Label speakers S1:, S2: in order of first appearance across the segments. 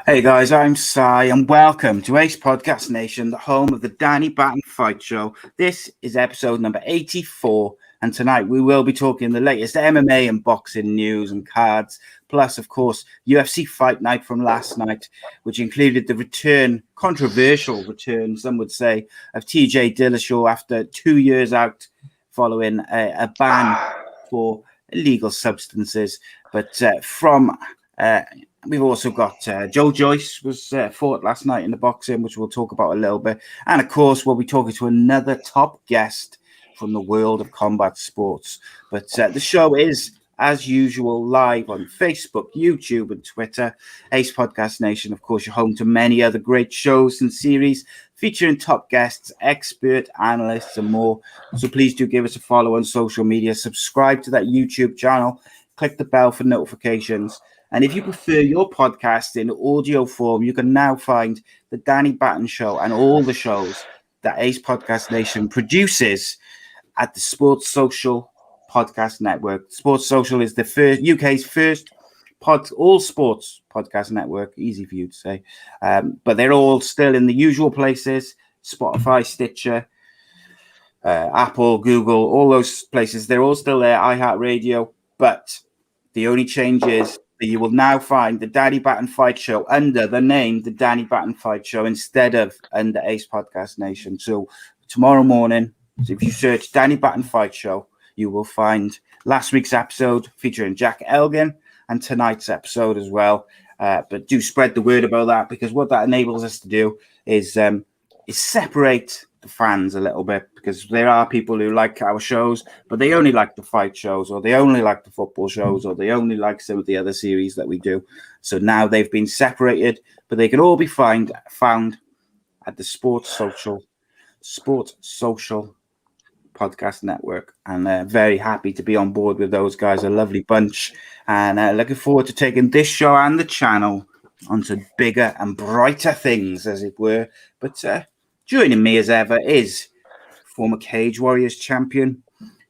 S1: Hey guys, I'm Sai and welcome to A.C.E Podcast Nation, the home of the Danny Batten Fight Show. This is episode number 84, and tonight we will be talking the latest MMA and boxing news and cards, plus, of course, UFC Fight Night from last night, which included the controversial return, some would say, of TJ Dillishaw after 2 years out following a ban for illegal substances. But we've also got Joyce was fought last night in the boxing, which we'll talk about a little bit. And of course, we'll be talking to another top guest from the world of combat sports. But the show is, as usual, live on Facebook, YouTube, and Twitter. A.C.E Podcast Nation, of course, you're home to many other great shows and series featuring top guests, expert analysts, and more. So please do give us a follow on social media. Subscribe to that YouTube channel. Click the bell for notifications. And if you prefer your podcast in audio form, you can now find the Danny Batten Show and all the shows that A.C.E Podcast Nation produces at the Sports Social Podcast Network. Sports Social is the UK's first all sports podcast network. Easy for you to say. But they're all still in the usual places: Spotify, Stitcher, Apple, Google, all those places. They're all still there, iHeartRadio. But the only change is that you will now find the Danny Batten Fight Show under the name The Danny Batten Fight Show instead of under A.C.E Podcast Nation. So tomorrow morning, if you search Danny Batten Fight Show, you will find last week's episode featuring Jack Elgin and tonight's episode as well. But do spread the word about that, because what that enables us to do is separate the fans a little bit, because there are people who like our shows, but they only like the fight shows, or they only like the football shows, or they only like some of the other series that we do. So now they've been separated, but they can all be found at the Sports Social Podcast Network, and very happy to be on board with those guys. A lovely bunch, and looking forward to taking this show and the channel onto bigger and brighter things, as it were. But joining me as ever is former Cage Warriors champion,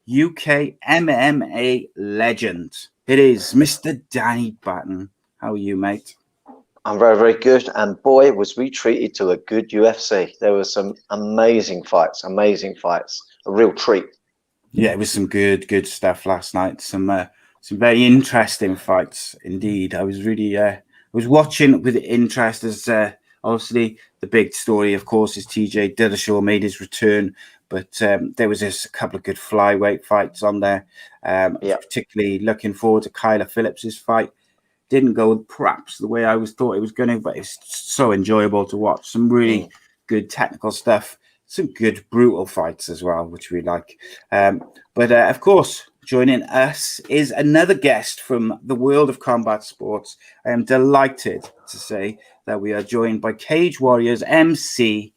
S1: UK MMA legend. It is Mr. Danny Batten. How are you, mate?
S2: I'm very, very good. And boy, was we treated to a good UFC. There were some amazing fights. A real treat.
S1: Yeah, it was some good stuff last night. Some very interesting fights indeed. I was really was watching with interest, as obviously the big story, of course, is TJ Dillishaw made his return, but there was a couple of good flyweight fights on there. Particularly looking forward to Kyler Phillips's fight. Didn't go perhaps the way I thought it was going to, but it's so enjoyable to watch. Some really good technical stuff, some good brutal fights as well, which we like. But of course, joining us is another guest from the world of combat sports. I am delighted to say that we are joined by Cage Warriors MC.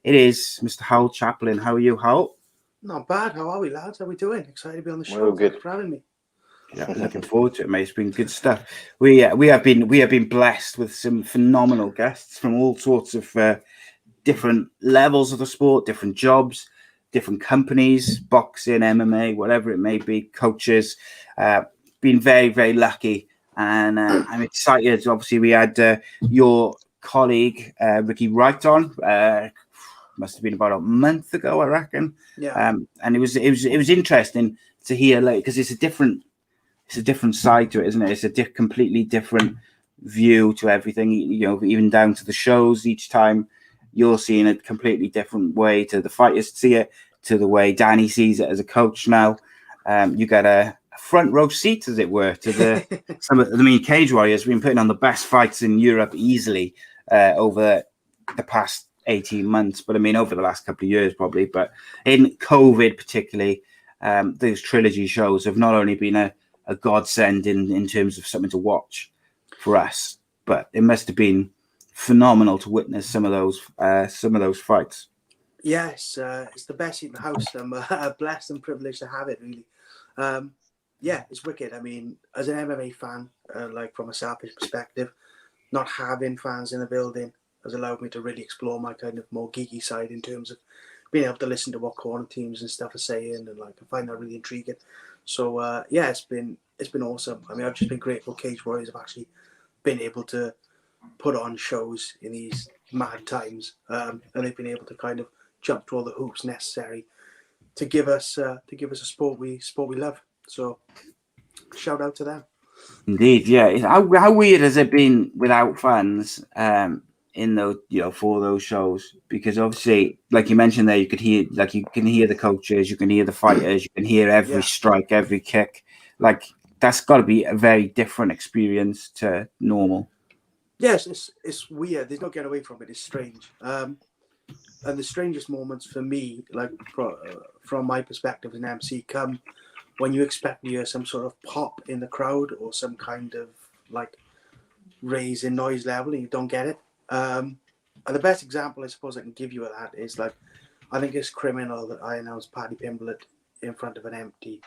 S1: It is Mr. Hywel Chaplin. How are you, Howell?
S3: Not bad. How are we, lads? How are we doing? Excited to be on the show.
S2: We're all good.
S3: Thanks for having me.
S1: Yeah, looking forward to it, mate. It's been good stuff. We have been blessed with some phenomenal guests from all sorts of different levels of the sport, different jobs, different companies, boxing, MMA, whatever it may be, coaches. Been very, very lucky, and I'm excited. Obviously, we had your colleague Ricky Wright on. Must have been about a month ago, I reckon.
S3: Yeah.
S1: And it was interesting to hear, like, because it's a different side to it, isn't it? It's a completely different view to everything. You know, even down to the shows. Each time you're seeing a completely different way to the fighters see it, to the way Danny sees it as a coach now. You get a front row seat, as it were, to Cage Warriors have been putting on the best fights in Europe easily over the past 18 months, but I mean over the last couple of years probably. But in COVID particularly, those Trilogy shows have not only been a godsend in terms of something to watch for us, but it must have been phenomenal to witness some of those fights.
S3: Yes, it's the best seat in the house. I'm blessed and privileged to have it, really. Yeah, it's wicked. I mean, as an MMA fan, like from a selfish perspective, not having fans in the building has allowed me to really explore my kind of more geeky side in terms of being able to listen to what corner teams and stuff are saying, and like I find that really intriguing. So yeah, it's been awesome. I mean, I've just been grateful Cage Warriors have actually been able to put on shows in these mad times, and they've been able to kind of jump through all the hoops necessary to give us a sport we love. So shout out to them.
S1: Indeed, yeah. How weird has it been without fans in those, for those shows? Because obviously, like you mentioned there, you can hear the coaches, you can hear the fighters, you can hear every strike, every kick. Like that's got to be a very different experience to normal.
S3: Yes, it's weird. There's no getting away from it. It's strange. And the strangest moments for me, like from my perspective as an MC, come when you expect to hear some sort of pop in the crowd or some kind of like raise in noise level and you don't get it. And the best example I suppose I can give you of that is like, I think it's criminal that I announced Paddy Pimblett in front of an empty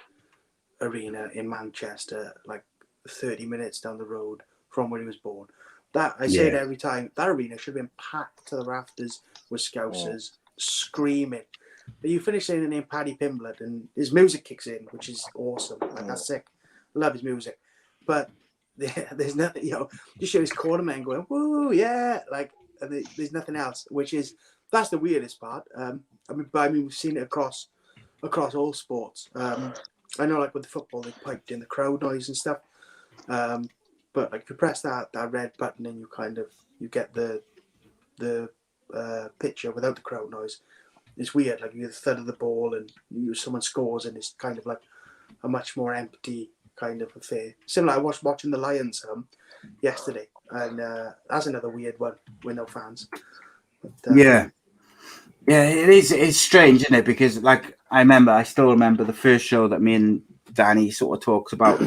S3: arena in Manchester, like 30 minutes down the road from where he was born. That I say it every time. That arena should have been packed to the rafters with Scousers screaming. But you finish saying the name Paddy Pimblett and his music kicks in, which is awesome. Like, that's sick. I love his music. But there's nothing, just show his cornermen going, woo, yeah. Like, and there's nothing else, that's the weirdest part. I mean, we've seen it across all sports. I know, like with the football, they piped in the crowd noise and stuff. But like if you press that red button and you get the picture without the crowd noise, it's weird. Like you hear the thud of the ball and someone scores and it's kind of like a much more empty kind of affair. Similar, I was watching the Lions yesterday, and that's another weird one with no fans. But,
S1: yeah, it is. It's strange, isn't it? Because like I still remember the first show that me and Danny sort of talked about.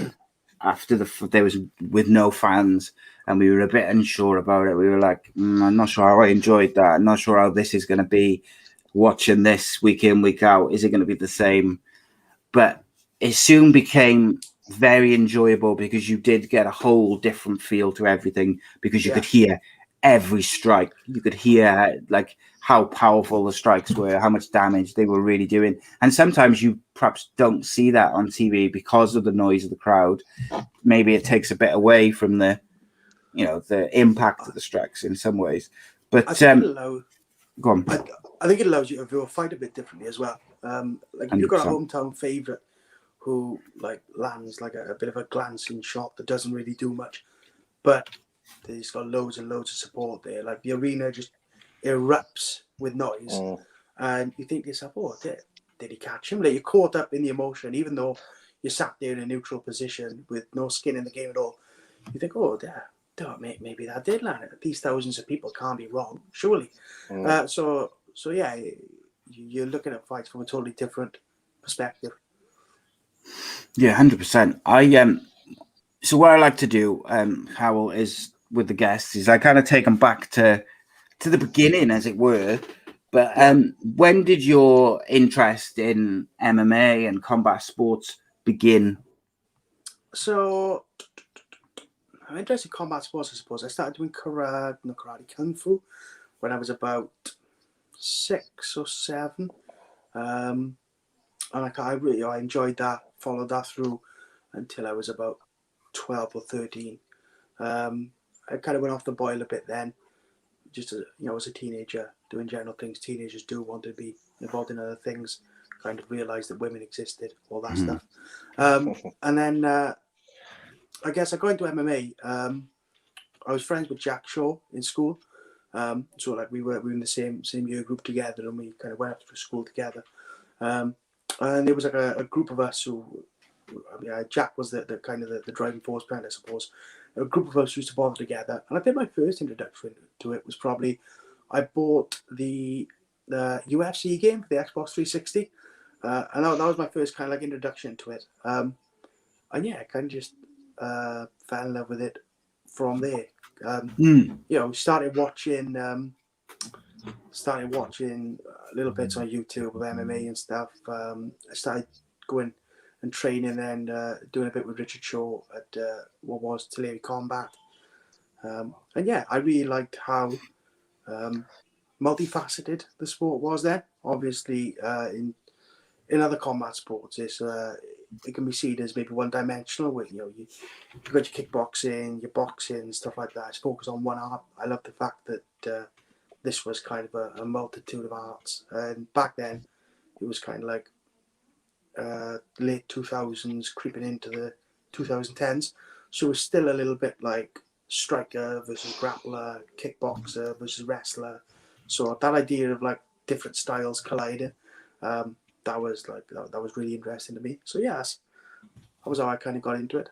S1: After there was with no fans, and we were a bit unsure about it. We were like, I'm not sure how I enjoyed that. I'm not sure how this is going to be. Watching this week in, week out, is it going to be the same? But it soon became very enjoyable because you did get a whole different feel to everything because you could hear every strike. You could hear like how powerful the strikes were, how much damage they were really doing. And sometimes you perhaps don't see that on TV because of the noise of the crowd. Maybe it takes a bit away from the impact of the strikes in some ways. But go on.
S3: I think it allows you to view a fight a bit differently as well. Like if you've got a hometown favourite who like lands like a bit of a glancing shot that doesn't really do much, but he's got loads and loads of support there. Like the arena just erupts with noise, and you think to yourself, "Oh, did he catch him?" Like you're caught up in the emotion, even though you're sat there in a neutral position with no skin in the game at all. You think, "Oh, maybe that did land. These thousands of people can't be wrong, surely." So yeah, you're looking at fights from a totally different perspective.
S1: Yeah, 100%. So what I like to do, Howell, is with the guests is I kind of take them back to the beginning, as it were. But when did your interest in MMA and combat sports begin?
S3: So I'm interested in combat sports, I suppose. I started doing karate kung fu when I was about 6 or 7. And I really enjoyed that, followed that through until I was about 12 or 13. I kind of went off the boil a bit then, just as a teenager, doing general things teenagers do, want to be involved in other things, kind of realised that women existed, all that stuff. And then I guess I got into MMA. I was friends with Jack Shaw in school. So like we were in the same year group together, and we kind of went up to school together. And there was like a group of us who, Jack was the kind of the driving force behind, I suppose. A group of us used to bother together, and I think my first introduction to it was probably I bought the UFC game for the Xbox 360, and that was my first kind of like introduction to it. And yeah, I kind of just fell in love with it from there. Started watching little bits on YouTube of MMA and stuff. I started going and training and doing a bit with Richard Shaw at what was Trilogy Combat. And yeah, I really liked how multifaceted the sport was then. Obviously, in other combat sports, it's it can be seen as maybe one-dimensional. Where you got your kickboxing, your boxing, stuff like that. It's focused on one art. I love the fact that this was kind of a multitude of arts, and back then it was kind of like late 2000s, creeping into the 2010s. So it was still a little bit like striker versus grappler, kickboxer versus wrestler. So that idea of like different styles colliding, that was really interesting to me. So yes, that was how I kind of got into it.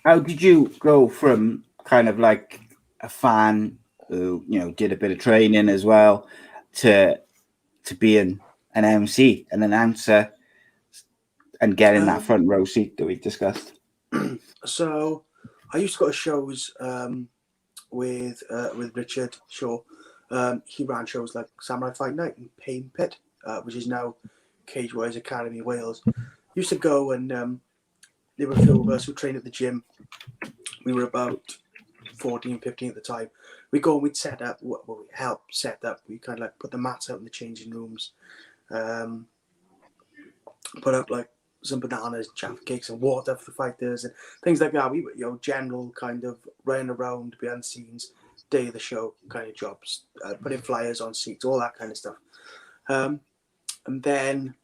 S1: How did you go from kind of like a fan who did a bit of training as well to being an MC, an announcer, and getting that front row seat that we discussed?
S3: So I used to go to shows with Richard Shaw. He ran shows like Samurai Fight Night and Pain Pit, which is now Cage Warriors Academy Wales. Used to go, and there were a few of us who trained at the gym. We were about 14, 15 at the time. We'd go and we'd set up, we helped set up. We kind of like put the mats out in the changing rooms, put up like some bananas, jaffa cakes, and water for the fighters and things like that. We were, general kind of running around behind the scenes, day of the show kind of jobs, putting flyers on seats, all that kind of stuff. And then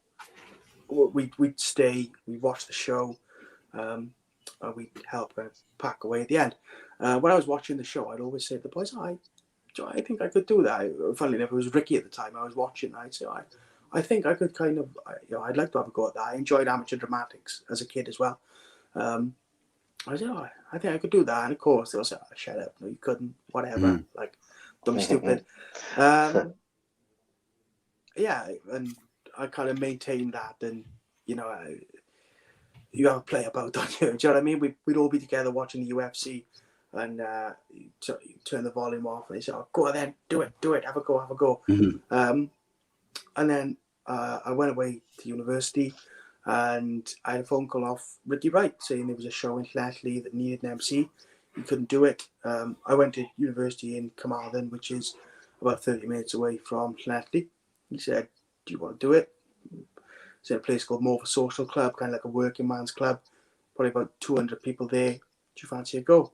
S3: we'd stay, we'd watch the show, we'd help pack away at the end. When I was watching the show, I'd always say to the boys, I think I could do that. Funnily enough, it was Ricky at the time I was watching. I'd say, I think I could kind of, I'd like to have a go at that. I enjoyed amateur dramatics as a kid as well. I said, I think I could do that. And of course, they'll say, shut up. No, you couldn't. Whatever. Like, dumb, stupid. Yeah, and I kind of maintained that. And, you have a play about, don't you? Do you know what I mean? We'd all be together watching the UFC. And you turn the volume off. And they say, go on then. Do it. Have a go.
S1: Mm-hmm.
S3: And then I went away to university, and I had a phone call off Ricky Wright saying there was a show in Llanelli that needed an MC. He couldn't do it. I went to university in Carmarthen, which is about 30 minutes away from Llanelli. He said, do you want to do it? It's in a place called More of a Social Club, kind of like a working man's club. Probably about 200 people there. Do you fancy a go?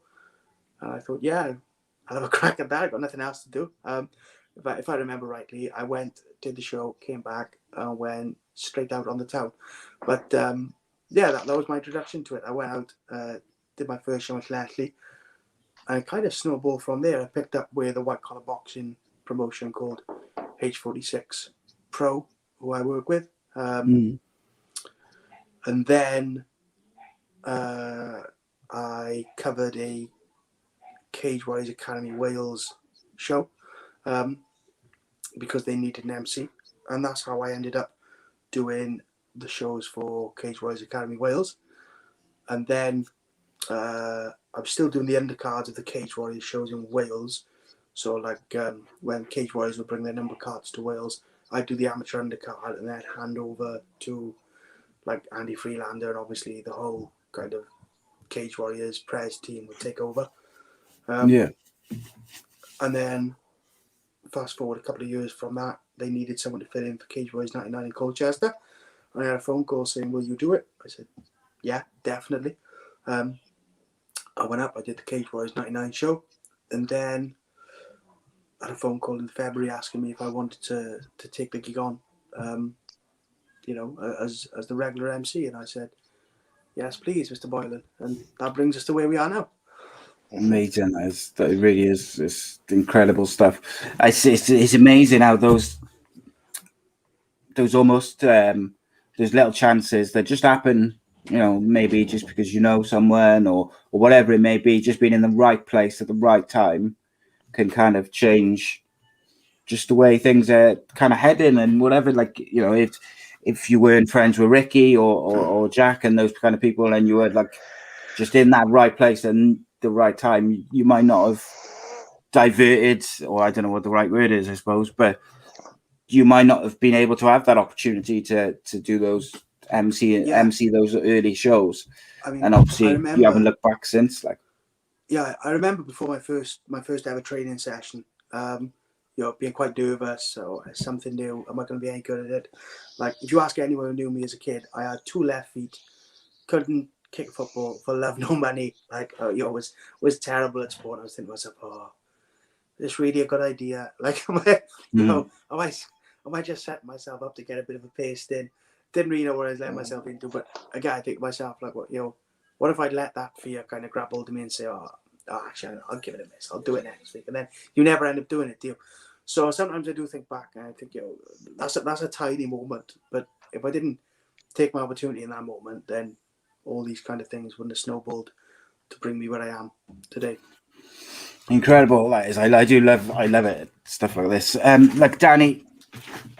S3: And I thought, yeah, I'll have a crack at that. I've got nothing else to do. If I remember rightly, I went, did the show, came back, and went straight out on the town. But that was my introduction to it. I went out, did my first show in Llanelli, and I kind of snowballed from there. I picked up with a white collar boxing promotion called H46 Pro, who I work with. And then I covered a Cage Warriors Academy Wales show. Because they needed an MC, and that's how I ended up doing the shows for Cage Warriors Academy Wales. And then I'm still doing the undercards of the Cage Warriors shows in Wales. So like when Cage Warriors would bring their number cards to Wales, I'd do the amateur undercard and then hand over to like Andy Freelander, and obviously the whole kind of Cage Warriors Prez team would take over. And then fast forward a couple of years from that, they needed someone to fill in for Cage Warriors 99 in Colchester. I had a phone call saying, will you do it? I said, yeah, definitely. I went up, I did the Cage Warriors 99 show, and then I had a phone call in February asking me if I wanted to take the gig on, as the regular MC. And I said, yes, please, Mr. Boylan. And that brings us to where we are now.
S1: Amazing. That really is. It's incredible stuff. It's amazing how those almost those little chances that just happen, maybe just because someone or whatever it may be, just being in the right place at the right time can kind of change just the way things are kind of heading and whatever. Like, if you weren't friends with Ricky or Jack and those kind of people, and you were like just in that right place and the right time, you might not have diverted, or I don't know what the right word is, I suppose, but you might not have been able to have that opportunity to do those MC those early shows. I mean, and obviously you haven't looked back since. Like,
S3: yeah, I remember before my first ever training session, being quite nervous. So it's something new. Am I going to be any good at it? Like, if you ask anyone who knew me as a kid, I had 2 left feet couldn't kick football for love nor money. Like, was terrible at sport. I was thinking to myself, oh, this really a good idea. Like, I might just set myself up to get a bit of a paste in. Didn't really know what I was letting myself into, but again, I think to myself, like, what if I'd let that fear kind of grab hold of me and say, oh, actually, I'll give it a miss. I'll do it next week. And then you never end up doing it, do you? So sometimes I do think back and I think, that's a tiny moment. But if I didn't take my opportunity in that moment, then all these kind of things wouldn't have snowballed to bring me where I am today.
S1: Incredible, that is. I love it. Stuff like this. Like Danny,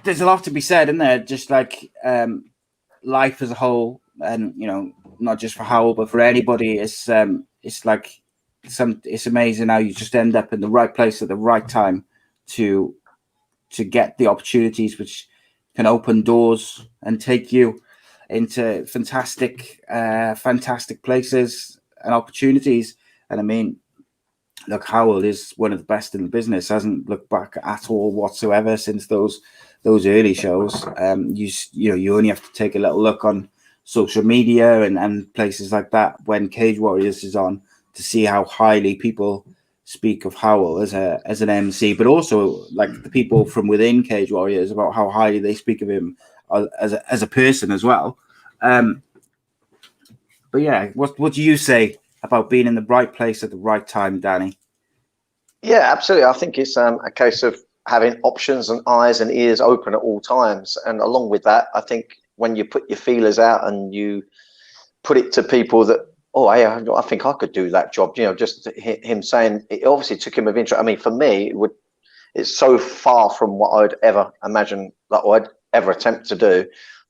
S1: there's a lot to be said in there. Just like life as a whole, and not just for Howell, but for anybody. It's like it's amazing how you just end up in the right place at the right time to get the opportunities which can open doors and take you into fantastic places and opportunities. And I mean, look, Howell is one of the best in the business. Hasn't looked back at all whatsoever since those early shows. You only have to take a little look on social media and places like that when Cage Warriors is on to see how highly people speak of Howell as an MC, but also like the people from within Cage Warriors about how highly they speak of him as a person as well. But yeah, what do you say about being in the right place at the right time, Danny?
S2: Yeah, absolutely. I think it's a case of having options and eyes and ears open at all times. And along with that, I think when you put your feelers out and you put it to people that, oh, hey, I think I could do that job, just him saying, it obviously took him of interest. I mean, for me, it's so far from what I'd ever imagine that I'd ever attempt to do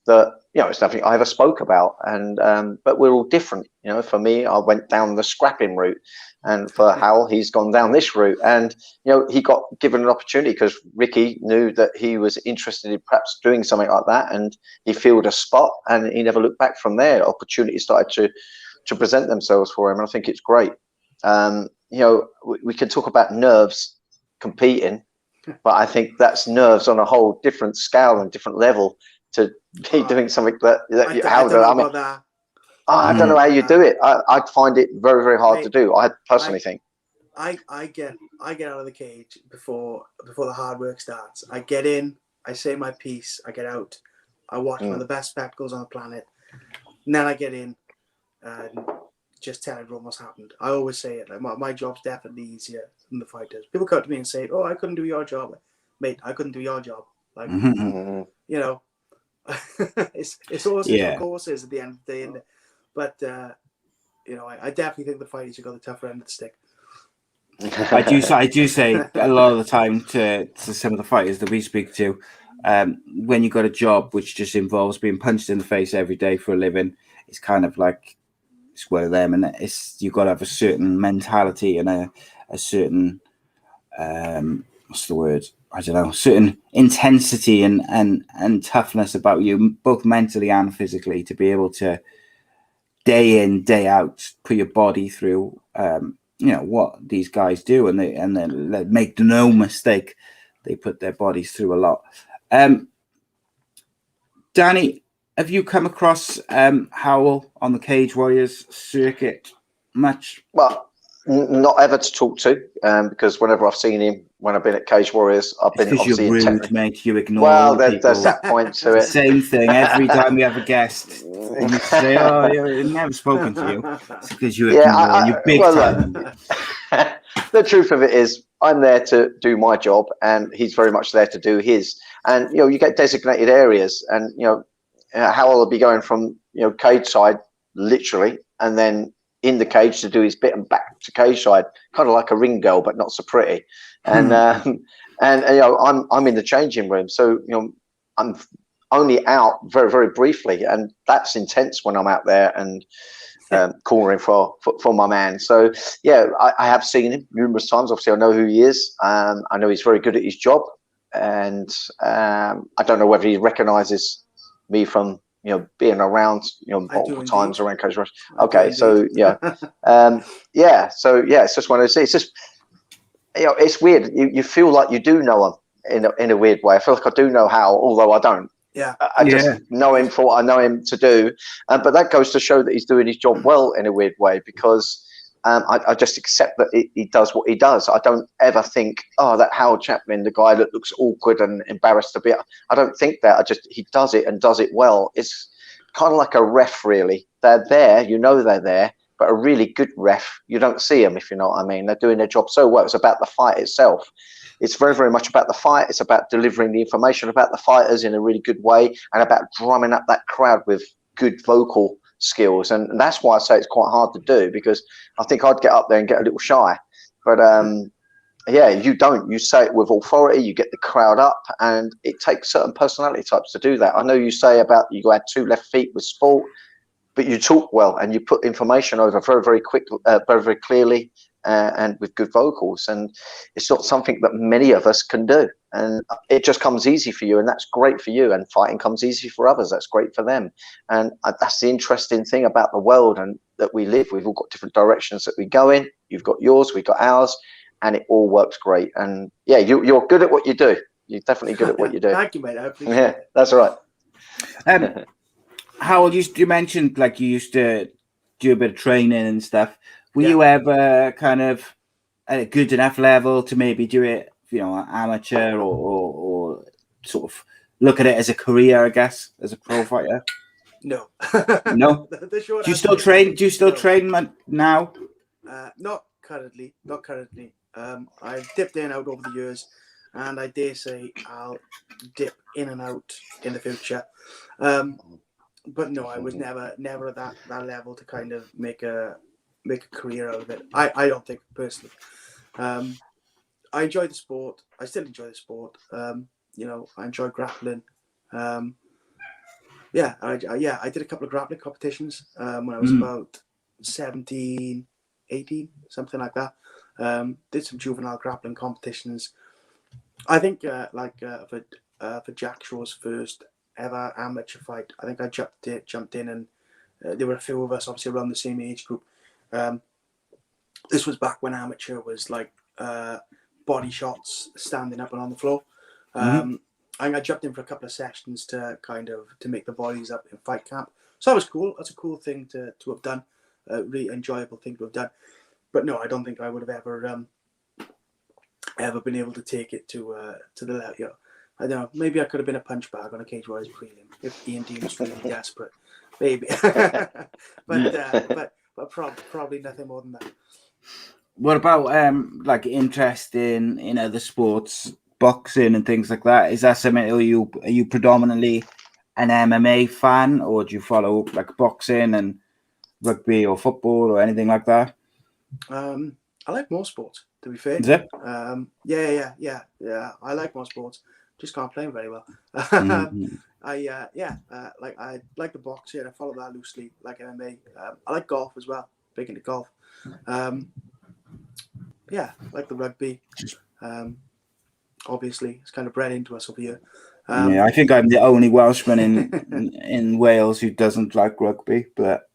S2: that, it's nothing I ever spoke about. And but we're all different. For me, I went down the scrapping route, and for Howell, he's gone down this route. And he got given an opportunity because Ricky knew that he was interested in perhaps doing something like that, and he filled a spot, and he never looked back from there. Opportunities started to present themselves for him, and I think it's great. We can talk about nerves competing, but I think that's nerves on a whole different scale and different level to be doing something that I don't know how you do it. I'd find it very, very hard to do. I personally think.
S3: I get out of the cage before the hard work starts. I get in, I say my piece, I get out, I watch one of the best spectacles on the planet, and then I get in and just tell everyone what's happened. I always say it, like my job's definitely easier than the fighters. People come to me and say, "Oh, I couldn't do your job." Mate, I couldn't do your job. Like, it's also courses at the end of the day, isn't it? But I definitely think the fighters have got the tougher end of the stick.
S1: I do say a lot of the time to some of the fighters that we speak to, when you got a job which just involves being punched in the face every day for a living, it's kind of like it's one of them, and you've got to have a certain mentality and a certain what's the word? I don't know, certain intensity and toughness about you, both mentally and physically, to be able to day in, day out, put your body through what these guys do, and they make no mistake, they put their bodies through a lot. Danny, have you come across Howell on the Cage Warriors circuit much?
S2: Well, not ever to talk to, because whenever I've seen him, when I've been at Cage Warriors, I've been obviously
S1: you're rude, mate. You ignore.
S2: Well, there's that point to it.
S1: Same thing every time we have a guest. And you say, "Oh, I've never spoken to you." It's because you ignore. You're big time.
S2: The truth of it is, I'm there to do my job, and he's very much there to do his. And you get designated areas, and Howell will be going from cage side literally, and then in the cage to do his bit and back to cage side, kind of like a ring girl, but not so pretty. And I'm in the changing room, so I'm only out very, very briefly, and that's intense when I'm out there and cornering for my man. So yeah, I have seen him numerous times. Obviously, I know who he is. I know he's very good at his job, and I don't know whether he recognises me from being around multiple times around Cage Rush. Okay, so yeah, so yeah, it's just one of those things. It's just it's weird. You feel like you do know him in a weird way. I feel like I do know how, although I don't.
S3: Yeah.
S2: I just know him for what I know him to do. But that goes to show that he's doing his job well in a weird way, because I just accept that he does what he does. I don't ever think, oh, that Hywel Chaplin, the guy that looks awkward and embarrassed a bit. I don't think that. He does it and does it well. It's kind of like a ref, really. They're there, they're there, but a really good ref, you don't see them, if you know what I mean. They're doing their job so well. It's about the fight itself. It's very, very much about the fight. It's about delivering the information about the fighters in a really good way, and about drumming up that crowd with good vocal skills. And that's why I say it's quite hard to do, because I think I'd get up there and get a little shy. But you don't. You say it with authority, you get the crowd up, and it takes certain personality types to do that. I know you say about you had 2 left feet with sport, but you talk well and you put information over very, very quickly, very, very clearly, and with good vocals. And it's not something that many of us can do. And it just comes easy for you, and that's great for you. And fighting comes easy for others. That's great for them. And that's the interesting thing about the world and that we live. We've all got different directions that we go in. You've got yours, we've got ours, and it all works great. And yeah, you're good at what you do. You're definitely good at what you do.
S3: Thank you, mate. I appreciate it.
S2: That's all right.
S1: Howell, you mentioned like you used to do a bit of training and stuff. Were
S3: Yeah.
S1: you ever kind of at a good enough level to maybe do it, amateur or sort of look at it as a career, I guess, as a pro fighter?
S3: No.
S1: No?
S3: The short
S1: Do you
S3: answer
S1: still
S3: is
S1: train? Do you still
S3: no.
S1: train now?
S3: Not currently. I've dipped in and out over the years, and I dare say I'll dip in and out in the future. But no, I was never at that level to kind of make a career out of it. I don't think, personally. I enjoy the sport. I still enjoy the sport. I enjoy grappling. I did a couple of grappling competitions when I was about 17, 18, something like that. Did some juvenile grappling competitions. I think for Jack Shaw's first ever amateur fight, I think I jumped in, and there were a few of us obviously around the same age group. This was back when amateur was like body shots, standing up and on the floor. I jumped in for a couple of sessions to make the bodies up in fight camp. So that was cool. That's a cool thing to have done. A really enjoyable thing to have done. But no, I don't think I would have ever been able to take it to the level. I don't know. Maybe I could have been a punch bag on a Cage Warriors prelim if Ian Dean was really desperate. Maybe, but probably nothing more than that.
S1: What about like interest in other sports, boxing and things like that? Is that something? Are you predominantly an MMA fan, or do you follow like boxing and rugby or football or anything like that?
S3: I like more sports, to be fair.
S1: Is it?
S3: Yeah. I like more sports. Just can't play them very well. I like the boxing. I follow that loosely. Like MMA. I like golf as well. Big into golf. Like the rugby. Obviously, it's kind of bred into us over here.
S1: I think I'm the only Welshman in Wales who doesn't like rugby. But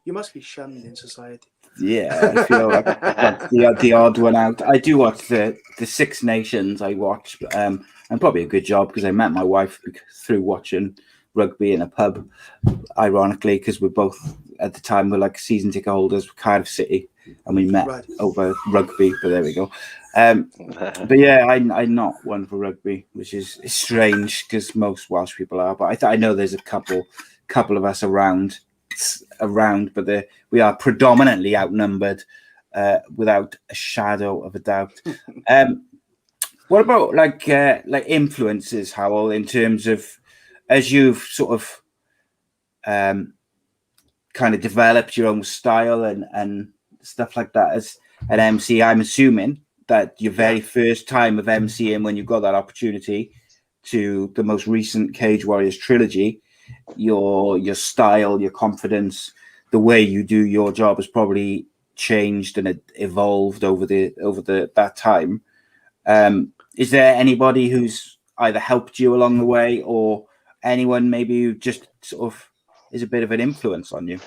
S3: you must be shunned in society.
S1: Yeah, I feel like the odd one out. I do watch the Six Nations. I watch, and probably a good job because I met my wife through watching rugby in a pub. Ironically, because we're both at the time we're like season ticket holders for Cardiff City, and we met over rugby. But there we go. But yeah, I'm not one for rugby, which is strange because most Welsh people are. But I know there's a couple of us around, but we are predominantly outnumbered, without a shadow of a doubt. What about like influences, Howell, in terms of as you've sort of kind of developed your own style and stuff like that as an MC? I'm assuming that your very first time of MCing, when you got that opportunity to the most recent Cage Warriors trilogy, your style, your confidence, the way you do your job has probably changed and it evolved over that time. Is there anybody who's either helped you along the way, or anyone maybe who just sort of is a bit of an influence on you?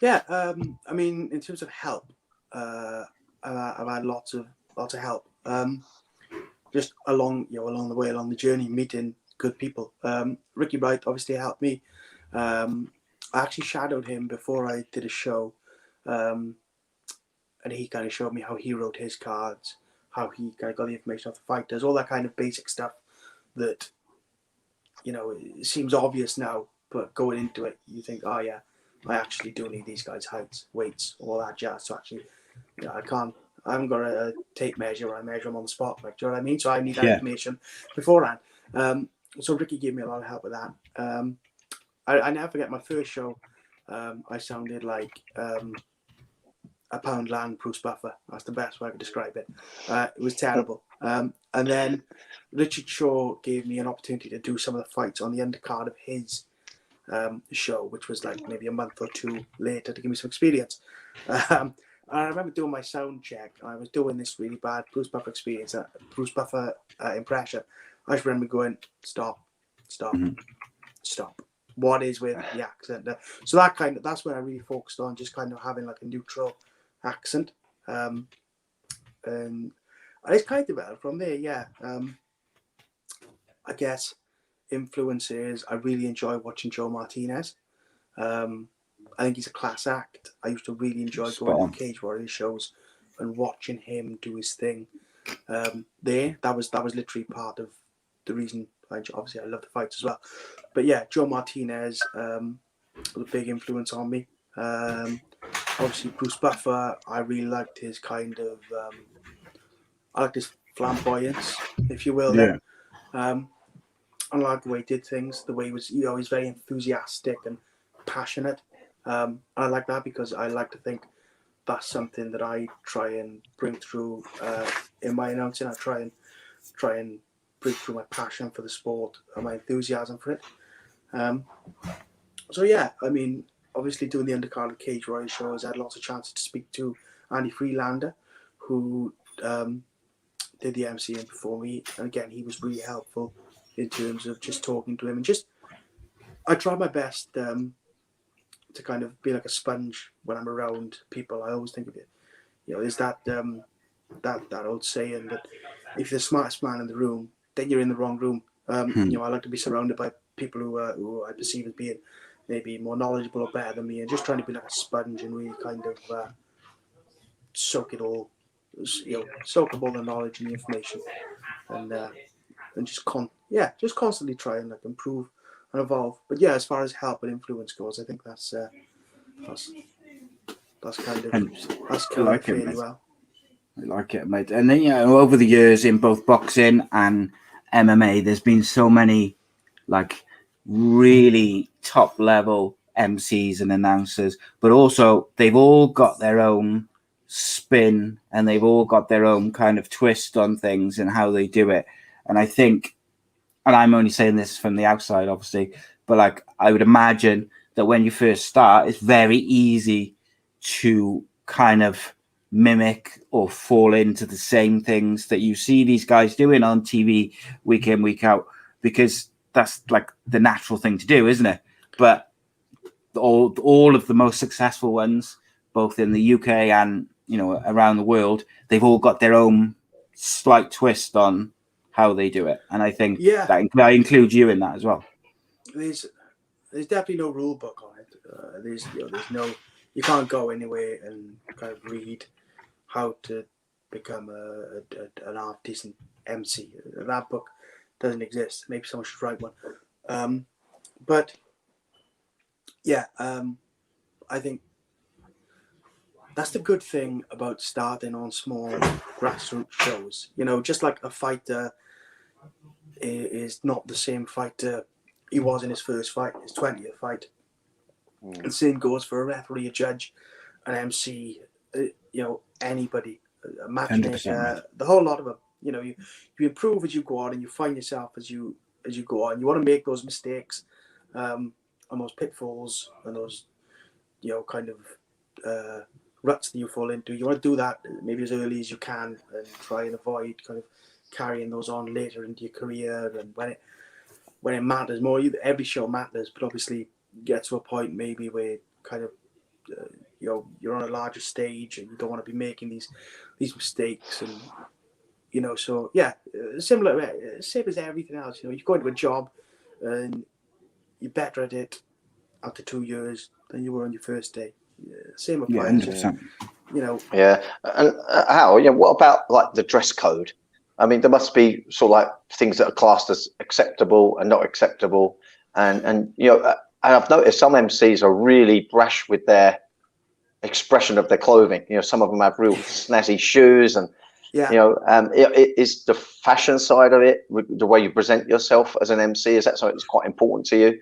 S3: Yeah, I mean, in terms of help, I've had lots of help. Just along the way, along the journey, meeting good people. Ricky Wright obviously helped me. I actually shadowed him before I did a show, and he kind of showed me how he wrote his cards, how he kind of got the information off the fighters, all that kind of basic stuff that, you know, it seems obvious now, but going into it, you think, oh yeah, I actually do need these guys' heights, weights, all that jazz. So actually, you know, I haven't got a tape measure where I measure them on the spot. Like, do you know what I mean? So I need that information beforehand. So Ricky gave me a lot of help with that. I never forget my first show. I sounded like a pound land Bruce Buffer. That's the best way I could describe it. It was terrible. And then Richard Shaw gave me an opportunity to do some of the fights on the undercard of his show, which was like maybe a month or two later, to give me some experience. And I remember doing my sound check. I was doing this really bad Bruce Buffer experience, Bruce Buffer impression. I just remember going, stop. What is with the accent? So that's when I really focused on just kind of having like a neutral accent. And it's kind of developed from there, yeah. I guess influences, I really enjoy watching Joe Martinez. I think he's a class act. I used to really enjoy going to Cage Warriors shows and watching him do his thing. That was literally part of the reason. Obviously, I love the fights as well. But yeah, Joe Martinez was a big influence on me. Obviously, Bruce Buffer, I really liked his kind of, I liked his flamboyance, if you will.
S1: Yeah.
S3: I like the way he did things, the way he was, you know, he's very enthusiastic and passionate. And I like that because I like to think that's something that I try and bring through in my announcing. I try and bring through my passion for the sport and my enthusiasm for it. So yeah, I mean, obviously doing the undercard of Cage Warriors shows, I had lots of chances to speak to Andy Freelander, who did the MCing before me, and again, he was really helpful in terms of just talking to him and just. I tried my best to kind of be like a sponge when I'm around people. I always think of it. You know, there's that old saying that if you're the smartest man in the room, then you're in the wrong room. You know, I like to be surrounded by people who I perceive as being maybe more knowledgeable or better than me, and just trying to be like a sponge and really kind of soak it all, you know, soak up all the knowledge and the information, and just constantly try and like improve and evolve. But yeah, as far as help and influence goes, I think that's kind of fairly well.
S1: I like it, mate. And then, you know, over the years in both boxing and MMA, there's been so many like really top level MCs and announcers, but also they've all got their own spin and they've all got their own kind of twist on things and how they do it. And I think, and I'm only saying this from the outside, obviously, but like I would imagine that when you first start, it's very easy to kind of mimic or fall into the same things that you see these guys doing on TV week in, week out, because that's like the natural thing to do, isn't it? But all of the most successful ones, both in the UK and, you know, around the world, they've all got their own slight twist on how they do it. And I think that includes you in that as well.
S3: There's definitely no rule book on it. There's no, you can't go anywhere and kind of read how to become an half decent MC. That book doesn't exist. Maybe someone should write one. But yeah, I think that's the good thing about starting on small grassroots shows. You know, just like a fighter is not the same fighter he was in his first fight, his 20th fight. And same goes for a referee, a judge, an MC, you know, anybody, a matchmaker, the whole lot of them. You know, you improve as you go on, and you find yourself as you go on. You want to make those mistakes, and those pitfalls, and those, you know, kind of ruts that you fall into. You want to do that maybe as early as you can, and try and avoid kind of carrying those on later into your career. And when it matters more, every show matters, but obviously get to a point maybe where kind of you know, you're on a larger stage and you don't want to be making these mistakes, and So yeah, similar, same as everything else. You go into a job and you're better at it after 2 years than you were on your first day. Yeah, same
S1: Yeah,
S3: applies.
S1: 100%.
S2: Yeah, and how? What about like the dress code? I mean, there must be sort of like things that are classed as acceptable and not acceptable, and and I've noticed some MCs are really brash with their expression of their clothing. Some of them have real snazzy shoes, and is the fashion side of it, the way you present yourself as an MC, is that something that's quite important to you?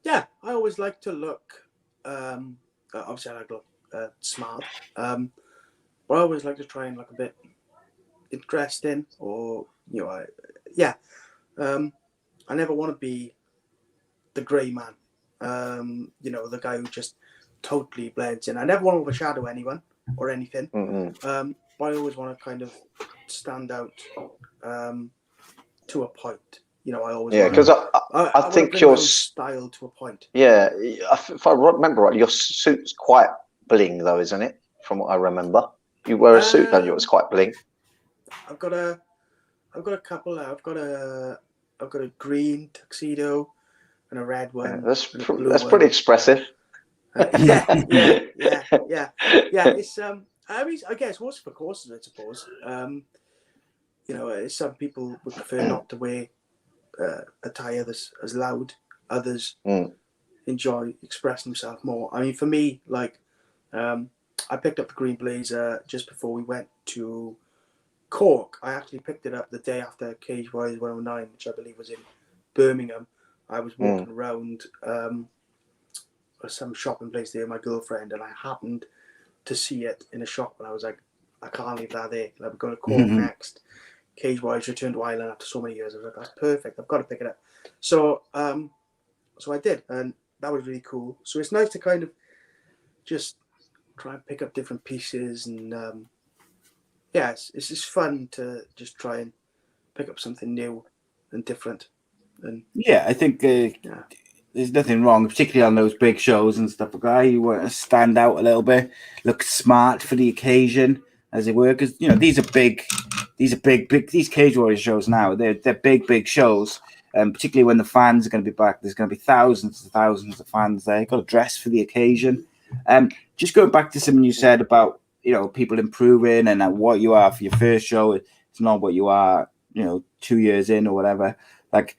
S3: Yeah, I always like to look. Obviously, I like to look smart, but I always like to try and look a bit interesting, or I never want to be the grey man. The guy who just totally blends in. I never want to overshadow anyone or anything. But I always want to kind of stand out to a point. I always
S2: because I think
S3: bring your style to a point.
S2: Yeah, if I remember right, your suit's quite bling though, isn't it? From what I remember, you wear a suit, don't you? It's quite bling.
S3: I've got a couple. I've got a green tuxedo and a red one.
S2: Yeah, that's pretty expressive.
S3: Yeah. It's I guess horse for courses, I suppose. Some people would prefer not to wear attire that's as loud. Others enjoy expressing themselves more. I mean, for me, like, I picked up the green blazer just before we went to Cork. I actually picked it up the day after Cage Warriors 109, which I believe was in Birmingham. I was walking around some shopping place there with my girlfriend, and I happened to see it in a shop, and I was like, I can't leave that there. Like, we're going to Cork next. Cage Warriors returned to Ireland after so many years. I was like, that's perfect. I've got to pick it up. So I did, and that was really cool. So it's nice to kind of just try and pick up different pieces, and it's just fun to just try and pick up something new and different. And
S1: I think there's nothing wrong, particularly on those big shows and stuff like that. You want to stand out a little bit, look smart for the occasion, as it were, because these are big. These Cage Warriors shows now. They're big shows, particularly when the fans are going to be back. There's going to be thousands and thousands of fans there. You've got to dress for the occasion. Just going back to something you said about people improving and what you are for your first show. It's not what you are 2 years in or whatever. Like,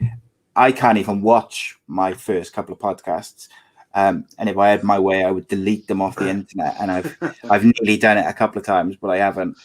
S1: I can't even watch my first couple of podcasts. And if I had my way, I would delete them off the internet. And I've nearly done it a couple of times, but I haven't.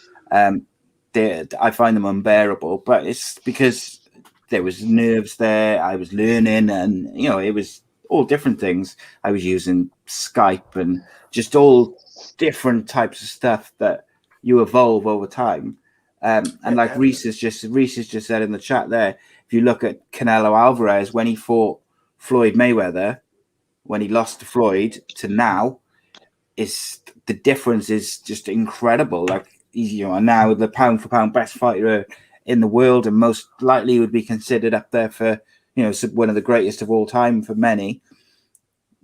S1: I find them unbearable, but it's because there was nerves there. I was learning, and it was all different things. I was using Skype and just all different types of stuff that you evolve over time. And like Reese has just said in the chat there, if you look at Canelo Alvarez when he fought Floyd Mayweather, when he lost to Floyd to now, the difference is just incredible. Like, he's now the pound for pound best fighter in the world, and most likely would be considered up there for one of the greatest of all time for many.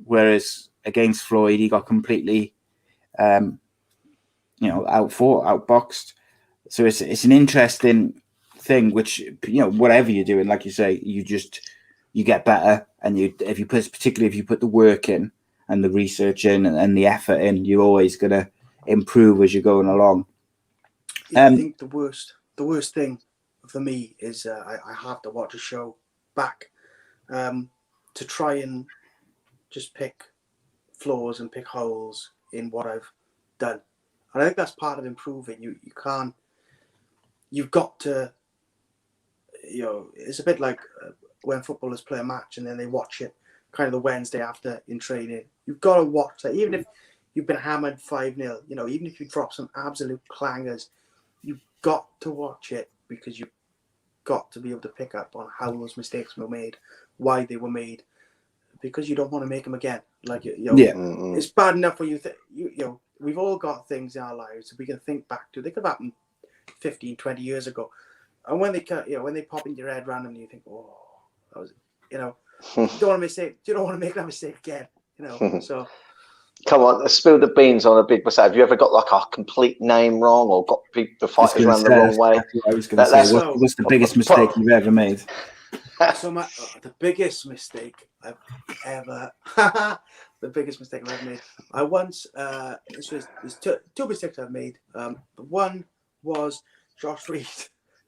S1: Whereas against Floyd, he got completely outboxed. So it's an interesting thing, which whatever you're doing, like you say, you get better, and if you put the work in and the research in and the effort in, you're always gonna improve as you're going along.
S3: I think the worst thing for me is I have to watch a show back to try and just pick flaws and pick holes in what I've done. And I think that's part of improving. You've got to, it's a bit like when footballers play a match and then they watch it kind of the Wednesday after in training. You've got to watch that, even if you've been hammered 5-0, even if you drop some absolute clangers, you've got to watch it, because you've got to be able to pick up on how those mistakes were made, why they were made, because you don't want to make them again. Like, it's bad enough when we've all got things in our lives that we can think back to. They could have happened 15, 20 years ago. And when they pop into your head randomly, you think, oh, that was, you don't want to make that mistake again, So
S2: Come on, spill the beans on a big mistake. Have you ever got like a complete name wrong or got the fighters around the wrong way?
S1: That's what I was going to say. What's the biggest mistake you've ever made?
S3: So the biggest mistake I've ever the biggest mistake I've ever made. I once there's two mistakes I've made. One was Josh Reed.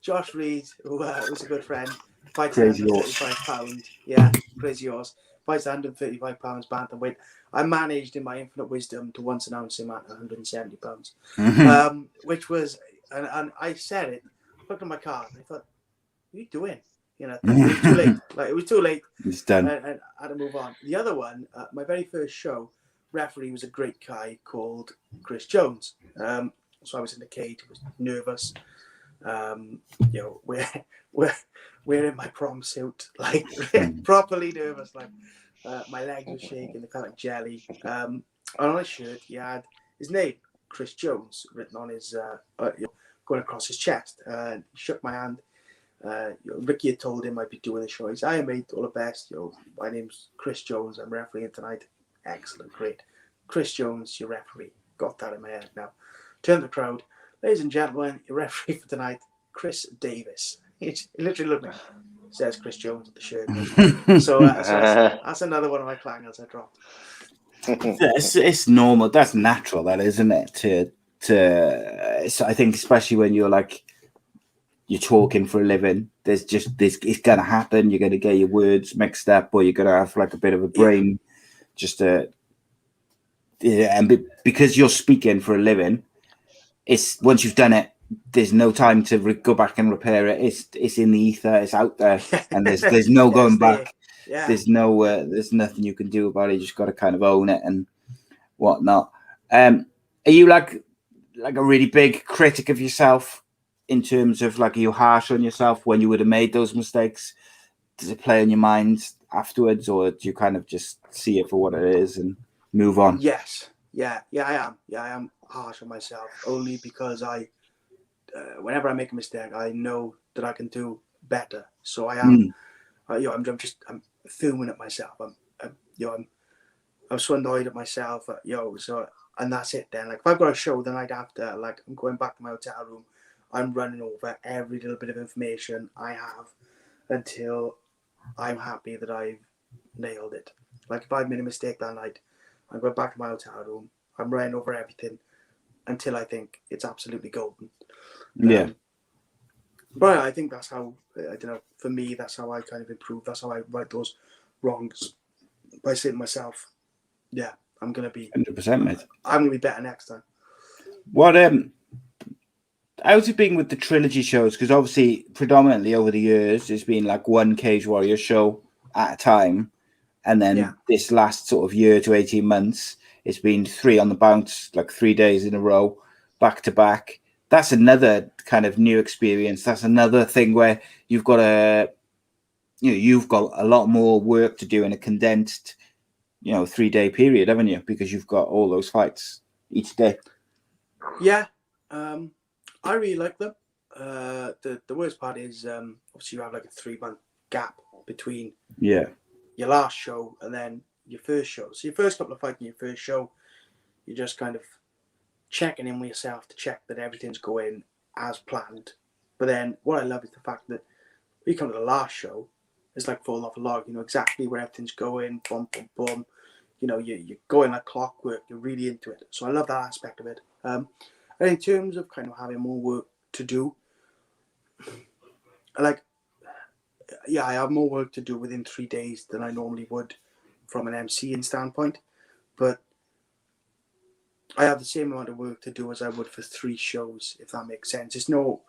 S3: Josh Reed, who was a good friend, fights £135. Yeah, crazy horse. Fights £135 bantamweight. I managed, in my infinite wisdom, to once announce him at £170, which was, and I said it, looked at my card, and I thought, what are you doing? You know, it was too late. It was too late.
S1: It's done.
S3: And I had to move on. The other one, my very first show, referee was a great guy called Chris Jones. So I was in the cage, I was nervous. We're in my prom suit, like properly nervous, like my legs were shaking, they felt like jelly. And on his shirt, he had his name, Chris Jones, written on his going across his chest. He shook my hand. Ricky had told him I'd be doing the show. He said, "Hi mate, all the best. My name's Chris Jones. I'm refereeing tonight." Excellent, great. Chris Jones, your referee. Got that in my head now. Turn to the crowd. Ladies and gentlemen, your referee for tonight, Chris Davis. He literally looked at me. Says Chris Jones at the shirt. So that's another one of my clangers I dropped.
S1: It's normal. That's natural, that isn't it? So I think especially when you're talking for a living, there's it's gonna happen. You're gonna get your words mixed up, or you're gonna have like a bit of a brain, and because you're speaking for a living, it's once you've done it, there's no time to go back and repair it. It's in the ether, it's out there, and there's no going back.
S3: Yeah.
S1: There's nothing you can do about it. You just got to kind of own it and whatnot. Are you like a really big critic of yourself in terms of are you harsh on yourself when you would have made those mistakes? Does it play on your mind afterwards, or do you kind of just see it for what it is and move on?
S3: Yes. Yeah, I am harsh on myself only because whenever I make a mistake, I know that I can do better. So I am, I'm fuming at myself. I'm so annoyed at myself. And that's it then. If I've got a show the night after, I'm going back to my hotel room, I'm running over every little bit of information I have until I'm happy that I've nailed it. If I've made a mistake that night, I'm going back to my hotel room, I'm running over everything until I think it's absolutely golden. But I think that's how, for me, that's how I kind of improve. That's how I right those wrongs, by saying to myself, yeah, I'm going to be
S1: 100%, mate.
S3: I'm going to be better next time.
S1: What, how's it been with the Trilogy shows? Because obviously, predominantly over the years, it's been one Cage Warrior show at a time. And then this last sort of year to 18 months, it's been 3 on the bounce, 3 days in a row, back to back. That's another kind of new experience. That's another thing where you've got you've got a lot more work to do in a condensed, 3-day period, haven't you? Because you've got all those fights each day.
S3: Yeah, I really like them. The worst part is obviously you have a 3-month gap between your last show and then your first show. So your first couple of fights in your first show, you're just kind of checking in with yourself to check that everything's going as planned. But then what I love is the fact that when you come to the last show, it's like falling off a log. You know exactly where everything's going, boom, boom, boom. You're going like clockwork. You're really into it. So I love that aspect of it. And in terms of kind of having more work to do, I have more work to do within 3 days than I normally would from an MCing standpoint. But I have the same amount of work to do as I would for 3 shows, if that makes sense. It's no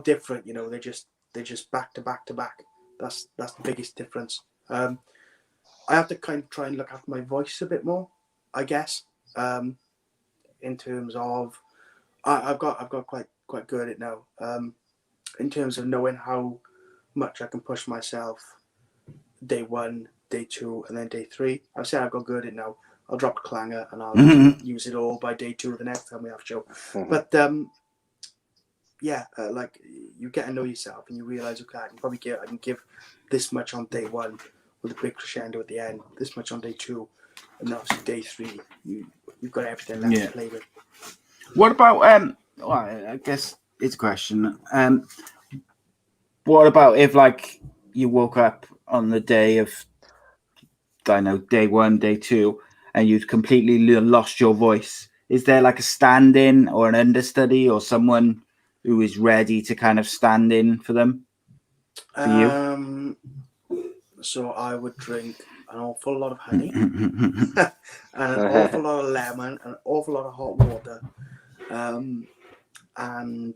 S3: different, they're just back to back to back. That's the biggest difference. I have to kind of try and look after my voice a bit more, I guess. In terms of, I've got quite good at it now. In terms of knowing how much I can push myself day 1, day 2, and then day 3. I've said I've got good at it now. I'll drop a clanger and I'll use it all by day 2 of the next time we have a show. But you get to know yourself and you realize, okay, I can give this much on day 1 with a big crescendo at the end, this much on day 2, and obviously day 3, you've got everything left to play with.
S1: What about well, I guess it's a question. What about if like you woke up on the day of, I know, day 1, day 2, and you'd completely lost your voice? Is there like a stand-in or an understudy or someone who is ready to kind of stand in for them? For you?
S3: So I would drink an awful lot of honey and an awful lot of lemon and an awful lot of hot water. And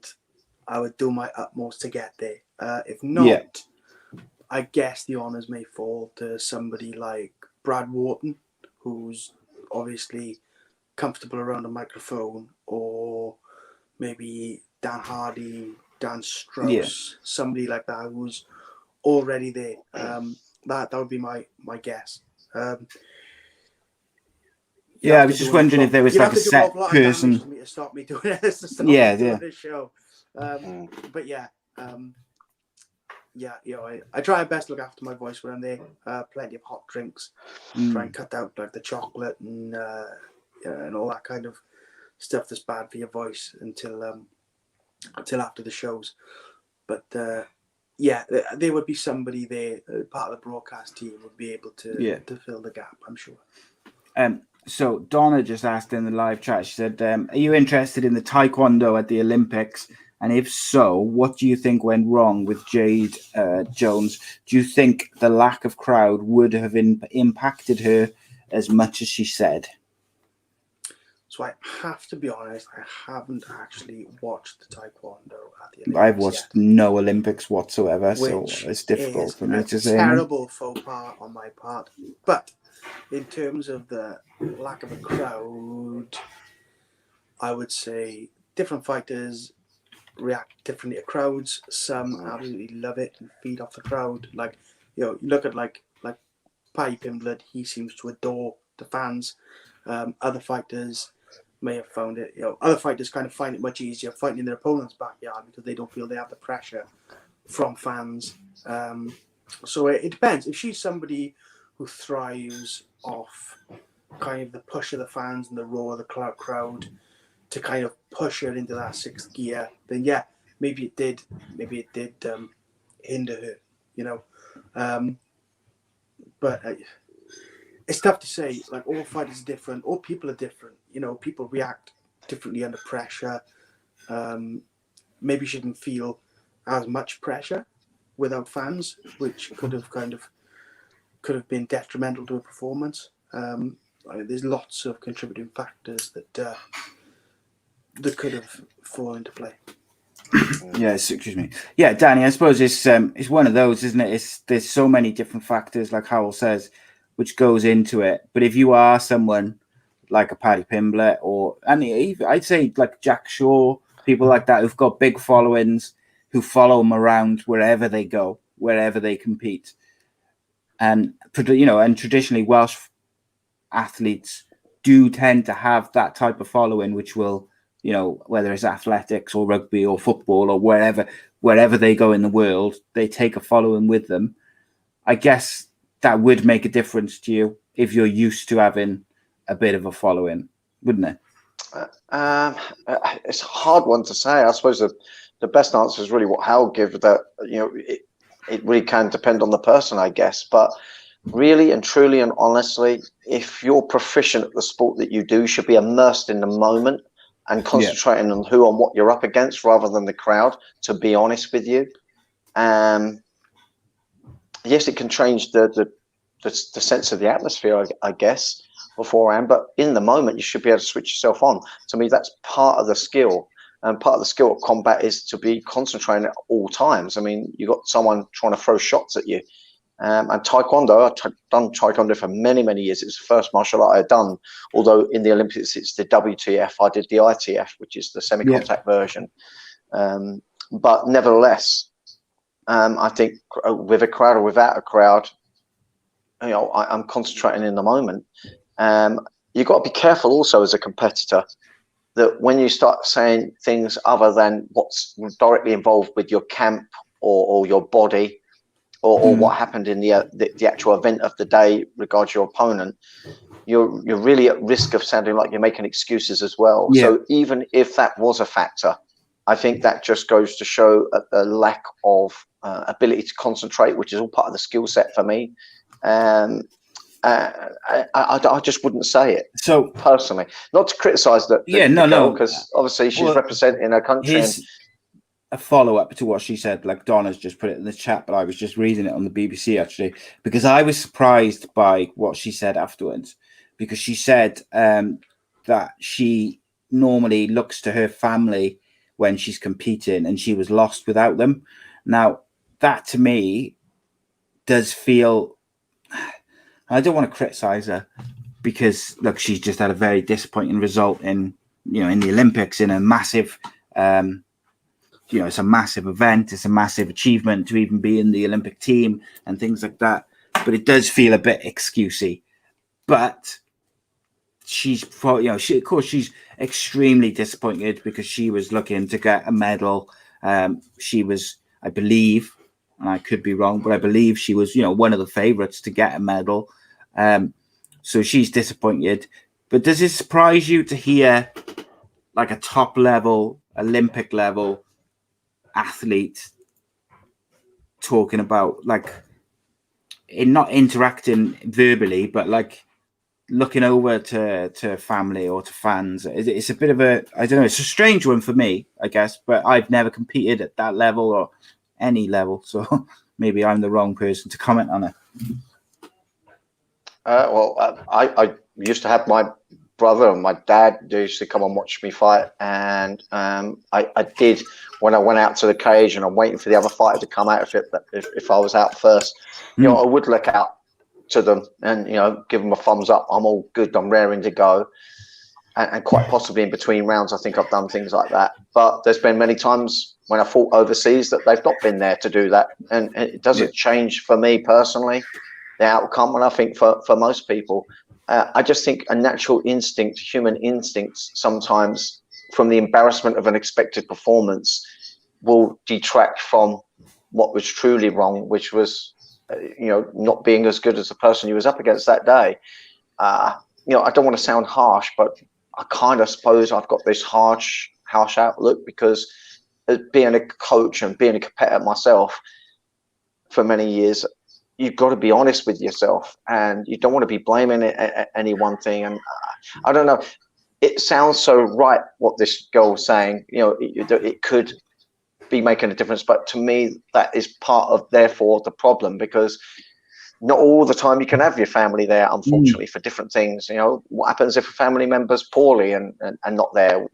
S3: I would do my utmost to get there. If not, I guess the honours may fall to somebody like Brad Wharton, who's obviously comfortable around a microphone, or maybe Dan Hardy, Dan Strauss, somebody like that who's already there. That would be my guess.
S1: I was just wondering if there was like a set person
S3: to stop me doing this. This show. But I try my best to look after my voice when I'm there. Plenty of hot drinks. Try and cut out like the chocolate and all that kind of stuff that's bad for your voice until after the shows. But there would be somebody there, part of the broadcast team would be able to fill the gap, I'm sure.
S1: So Donna just asked in the live chat, she said, are you interested in the Taekwondo at the Olympics? And if so, what do you think went wrong with Jade Jones? Do you think the lack of crowd would have impacted her as much as she said?
S3: So I have to be honest, I haven't actually watched the Taekwondo at the Olympics.
S1: I've watched no Olympics whatsoever, so it's difficult for me to say.
S3: Terrible faux pas on my part. But in terms of the lack of a crowd, I would say different fighters react differently to crowds. Some absolutely love it and feed off the crowd. Like, you look at like Paddy Pimblett, he seems to adore the fans. Other fighters may have found it, other fighters kind of find it much easier fighting in their opponent's backyard because they don't feel they have the pressure from fans. So it depends. If she's somebody who thrives off kind of the push of the fans and the roar of the crowd to kind of push her into that 6th gear, then maybe it did hinder her, but it's tough to say. Like, all fighters are different, all people are different. People react differently under pressure. Maybe she didn't feel as much pressure without fans, which could have been detrimental to her performance. There's lots of contributing factors that could have fallen into play.
S1: Excuse me. Yeah, Danny, I suppose it's one of those, isn't it? There's so many different factors, like Howell says, which goes into it. But if you are someone like a Paddy Pimblett, I'd say like Jack Shaw, people like that who've got big followings, who follow them around wherever they go, wherever they compete, and traditionally Welsh athletes do tend to have that type of following, which will, whether it's athletics or rugby or football or wherever they go in the world, they take a following with them. I guess that would make a difference to you if you're used to having a bit of a following, wouldn't it?
S2: It's a hard one to say. I suppose the best answer is really what Hal gave, that it really can depend on the person, I guess. But really and truly and honestly, if you're proficient at the sport that you do, you should be immersed in the moment and concentrating on who and what you're up against rather than the crowd, to be honest with you. Yes, it can change the sense of the atmosphere, I guess, beforehand, but in the moment you should be able to switch yourself on. To me, that's part of the skill, and part of the skill of combat is to be concentrating at all times. I mean, you got someone trying to throw shots at you, and Taekwondo, I've done Taekwondo for many years. It was the first martial art I had done, although in the Olympics it's the WTF. I did the ITF, which is the semi-contact version, but nevertheless, I think with a crowd or without a crowd, I'm concentrating in the moment. You've got to be careful also as a competitor that when you start saying things other than what's directly involved with your camp or your body or what happened in the actual event of the day regards your opponent, you're really at risk of sounding like you're making excuses as well.
S1: Yeah.
S2: So even if that was a factor, I think that just goes to show a lack of ability to concentrate, which is all part of the skill set for me. I just wouldn't say it. So personally, not to criticise the girl, because obviously she's representing her country.
S1: A follow-up to what she said, like Donna's just put it in the chat, but I was just reading it on the BBC actually, because I was surprised by what she said afterwards, because she said that she normally looks to her family when she's competing and she was lost without them. Now, that to me does feel, I don't want to criticize her because, look, she's just had a very disappointing result in the Olympics in a massive, it's a massive event. It's a massive achievement to even be in the Olympic team and things like that. But it does feel a bit excusey. But she's, of course, she's extremely disappointed because she was looking to get a medal. She was, I believe, and I could be wrong, but I believe she was, one of the favourites to get a medal. So she's disappointed. But does it surprise you to hear like a top level, Olympic level athlete talking about not interacting verbally, but like looking over to family or to fans? It's a bit of a, I don't know, it's a strange one for me, I guess, but I've never competed at that level or any level, so maybe I'm the wrong person to comment on it.
S2: I used to have my brother and my dad used to come and watch me fight, and I did when I went out to the cage and I'm waiting for the other fighter to come out. If I was out first, I would look out to them and give them a thumbs up. I'm all good. I'm raring to go. And quite possibly in between rounds, I think I've done things like that. But there's been many times when I fought overseas that they've not been there to do that, and it doesn't change for me personally the outcome. And I think for most people, I just think a natural instinct, human instincts, sometimes from the embarrassment of an expected performance will detract from what was truly wrong, which was, not being as good as the person you was up against that day. I don't want to sound harsh, but I kind of suppose I've got this harsh outlook because being a coach and being a competitor myself for many years, you've got to be honest with yourself and you don't want to be blaming any one thing. And I don't know, it sounds so right what this girl was saying, it could be making a difference, but to me that is part of therefore the problem, because not all the time you can have your family there, unfortunately, for different things. What happens if a family member's poorly and not there?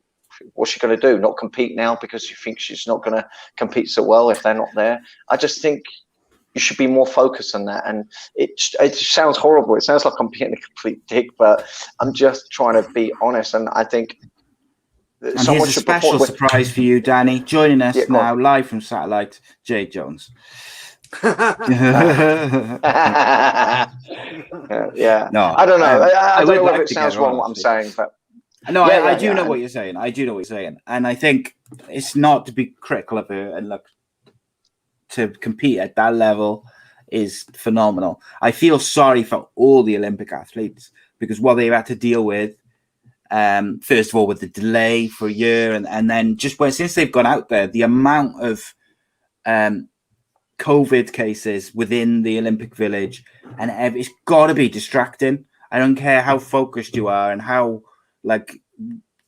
S2: What's she going to do? Not compete now because you think she's not going to compete so well if they're not there? I just think you should be more focused on that. And it sounds horrible. It sounds like I'm being a complete dick, but I'm just trying to be honest. And I think
S1: someone here's a special surprise for you, Danny. Joining us now live from Satellite, Jay Jones.
S2: Yeah, no, I don't know. I don't know whether it sounds wrong what I'm saying, but
S1: no, I do know what you're saying. I do know what you're saying, and I think it's not to be critical of her. And look, to compete at that level is phenomenal. I feel sorry for all the Olympic athletes because what they've had to deal with, first of all, with the delay for a year, and then just since they've gone out there, the amount of COVID cases within the Olympic Village, and it's got to be distracting. I don't care how focused you are and how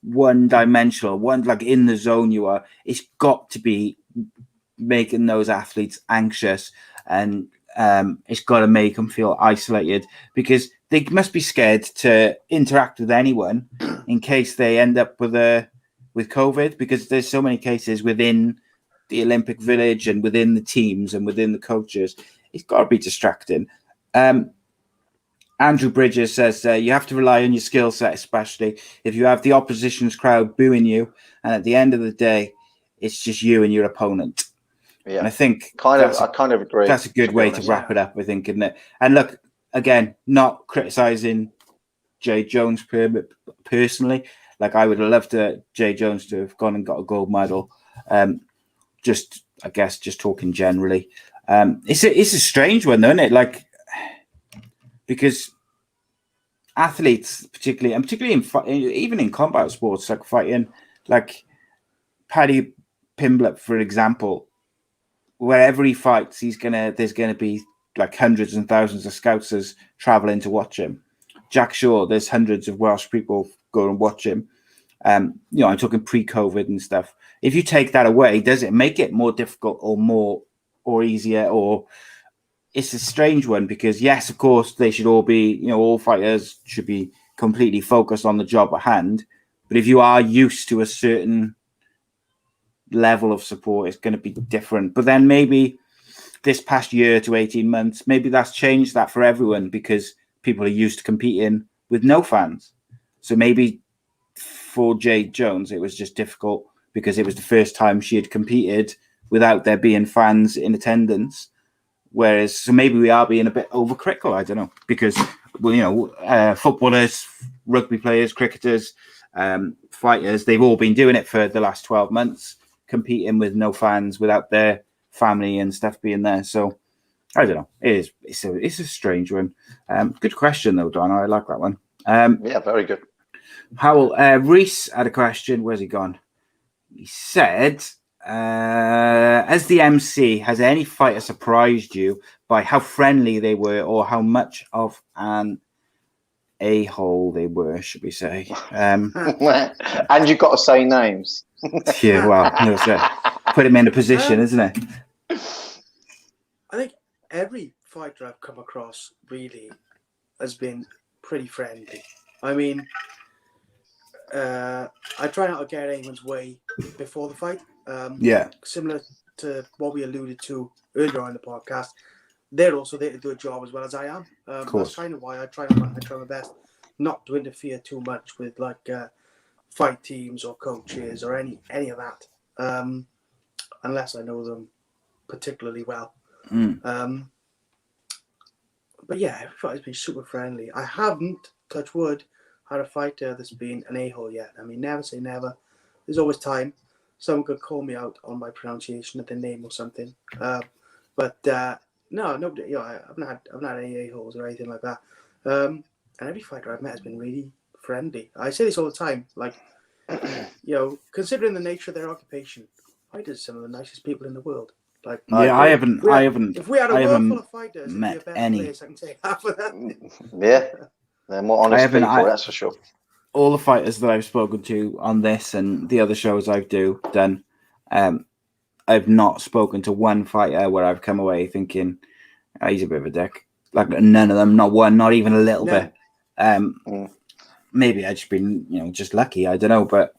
S1: one-dimensional, in the zone you are. It's got to be making those athletes anxious, and it's got to make them feel isolated because they must be scared to interact with anyone in case they end up with COVID, because there's so many cases within the Olympic Village and within the teams and within the coaches. It's got to be distracting. Andrew Bridges says you have to rely on your skill set, especially if you have the opposition's crowd booing you, and at the end of the day, it's just you and your opponent.
S2: Yeah,
S1: and I think
S2: I kind of agree.
S1: That's a good way to wrap it up, I think, isn't it? And look, again, not criticizing Jay Jones personally. I would have loved Jay Jones to have gone and got a gold medal. Just talking generally, it's a strange one, though, isn't it? Because athletes, particularly even in combat sports, like fighting, like Paddy Pimblett, for example, wherever he fights, there's gonna be like hundreds and thousands of scousers traveling to watch him. Jack Shaw, there's hundreds of Welsh people go and watch him. I'm talking pre-COVID and stuff. If you take that away, does it make it more difficult or easier? Or it's a strange one, because yes, of course, they should all be, all fighters should be completely focused on the job at hand. But if you are used to a certain level of support, it's going to be different. But then maybe this past year to 18 months, maybe that's changed that for everyone, because people are used to competing with no fans. So maybe for Jade Jones, it was just difficult because it was the first time she had competed without there being fans in attendance. Whereas, so maybe we are being a bit overcritical, I don't know, because, footballers, rugby players, cricketers, fighters, they've all been doing it for the last 12 months, competing with no fans, without their family and stuff being there. So, I don't know. It's a strange one. Good question, though, Don. I like that one.
S2: Yeah, very good.
S1: Howell, Reese had a question. Where's he gone? He said, as the MC, has any fighter surprised you by how friendly they were, or how much of an a-hole they were, should we say?
S2: And you've got to say names.
S1: Yeah, well, put him in a position, isn't it?
S3: I think every fighter I've come across really has been pretty friendly. I mean, I try not to get anyone's way before the fight. Similar to what we alluded to earlier on in the podcast, they're also there to do a job as well as I am. That's kind of why I try my best not to interfere too much with fight teams or coaches or any of that, unless I know them particularly well. But yeah, every fighter's been super friendly. I haven't, touch wood, had a fighter that's been an a-hole yet. I mean, never say never. There's always time. Someone could call me out on my pronunciation of their name or something. But no, nobody. I've not had any a-holes or anything like that. And every fighter I've met has been really friendly. I say this all the time. Like, considering the nature of their occupation, fighters are some of the nicest people in the world. Like,
S1: I haven't.
S3: If we had a world full of fighters,
S1: met
S3: it'd be a better
S1: any.
S3: place. I can say half of that.
S2: Yeah. They're more honest people, that's for sure.
S1: All the fighters that I've spoken to on this and the other shows I've done, I've not spoken to one fighter where I've come away thinking, he's a bit of a dick. Like, none of them, not one, not even a little bit. Maybe I've just been, just lucky. I don't know, but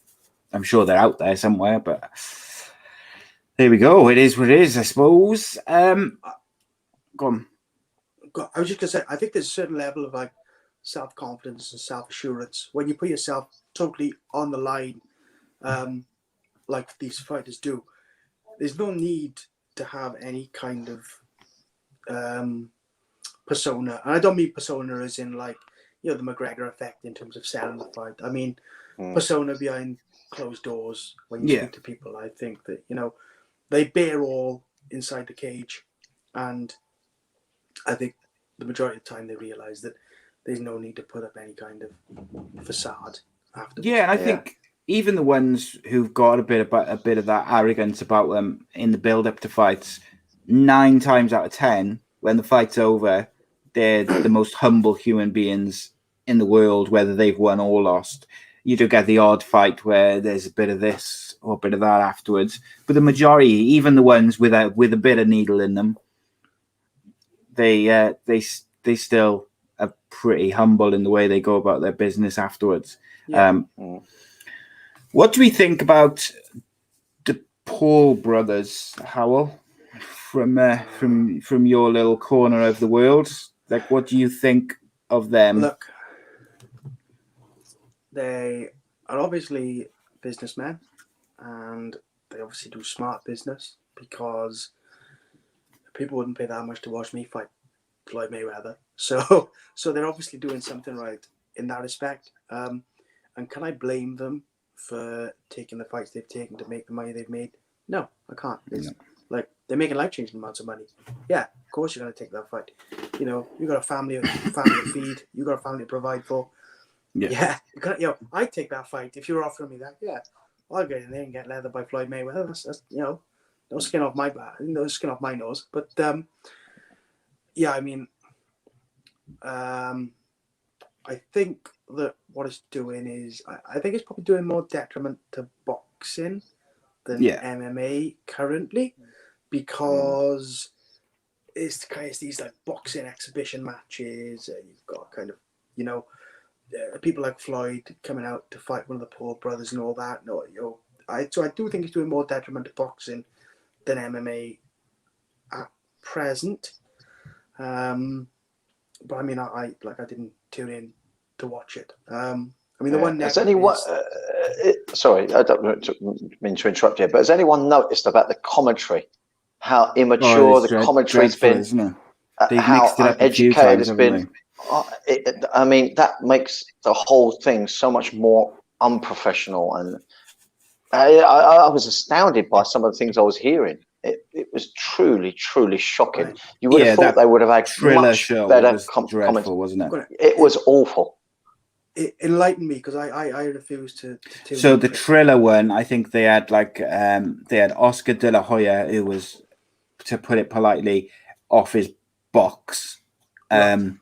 S1: I'm sure they're out there somewhere. But there we go. It is what it is, I suppose. Go on.
S3: I was just going to say, I think there's a certain level of self-confidence and self-assurance when you put yourself totally on the line, like these fighters do. There's no need to have any kind of persona, and I don't mean persona as in the McGregor effect in terms of selling the fight. I mean persona behind closed doors when you speak to people. I think that they bear all inside the cage, and I think the majority of the time they realise that there's no need to put up any kind of facade afterwards.
S1: Yeah, and I think even the ones who've got a bit of that arrogance about them in the build-up to fights, 9 times out of 10, when the fight's over, they're the most humble human beings in the world, whether they've won or lost. You do get the odd fight where there's a bit of this or a bit of that afterwards, but the majority, even the ones with a bit of needle in them, they still are pretty humble in the way they go about their business afterwards. What do we think about the Paul brothers, Howell, from your little corner of the world? Like, what do you think of them?
S3: Look, they are obviously businessmen, and they obviously do smart business, because people wouldn't pay that much to watch me fight Floyd Mayweather. So they're obviously doing something right in that respect. And can I blame them for taking the fights they've taken to make the money they've made? No, I can't. It's like, they're making life-changing amounts of money. Yeah, of course you're going to take that fight. you know, you got a family to feed, you got a family to provide for. Yeah, I'd take that fight if you were offering me that. Yeah, I'll get in there and get leather by Floyd Mayweather. That's you know, no skin off my back, no skin off my nose. But yeah, I mean, I think that what it's doing is, I think it's probably doing more detriment to boxing than MMA currently, because it's these like boxing exhibition matches. You've got kind of, you know, people like Floyd coming out to fight one of the Paul brothers and all that. No, you know, so I do think it's doing more detriment to boxing than MMA at present. But I mean, I didn't tune in to watch it. I mean, the one
S2: has anyone? Sorry, I don't mean to interrupt you, but has anyone noticed about the commentary? How immature the commentary's been, how uneducated it's been. I mean, that makes the whole thing so much more unprofessional, and I was astounded by some of the things I was hearing. It was truly, truly shocking. Right. You would have thought they would have had much better comments, wasn't it? It was awful.
S3: It enlightened me, because I refused to
S1: so the Triller one, I think they had Oscar De La Hoya, who was, to put it politely, off his box. Right.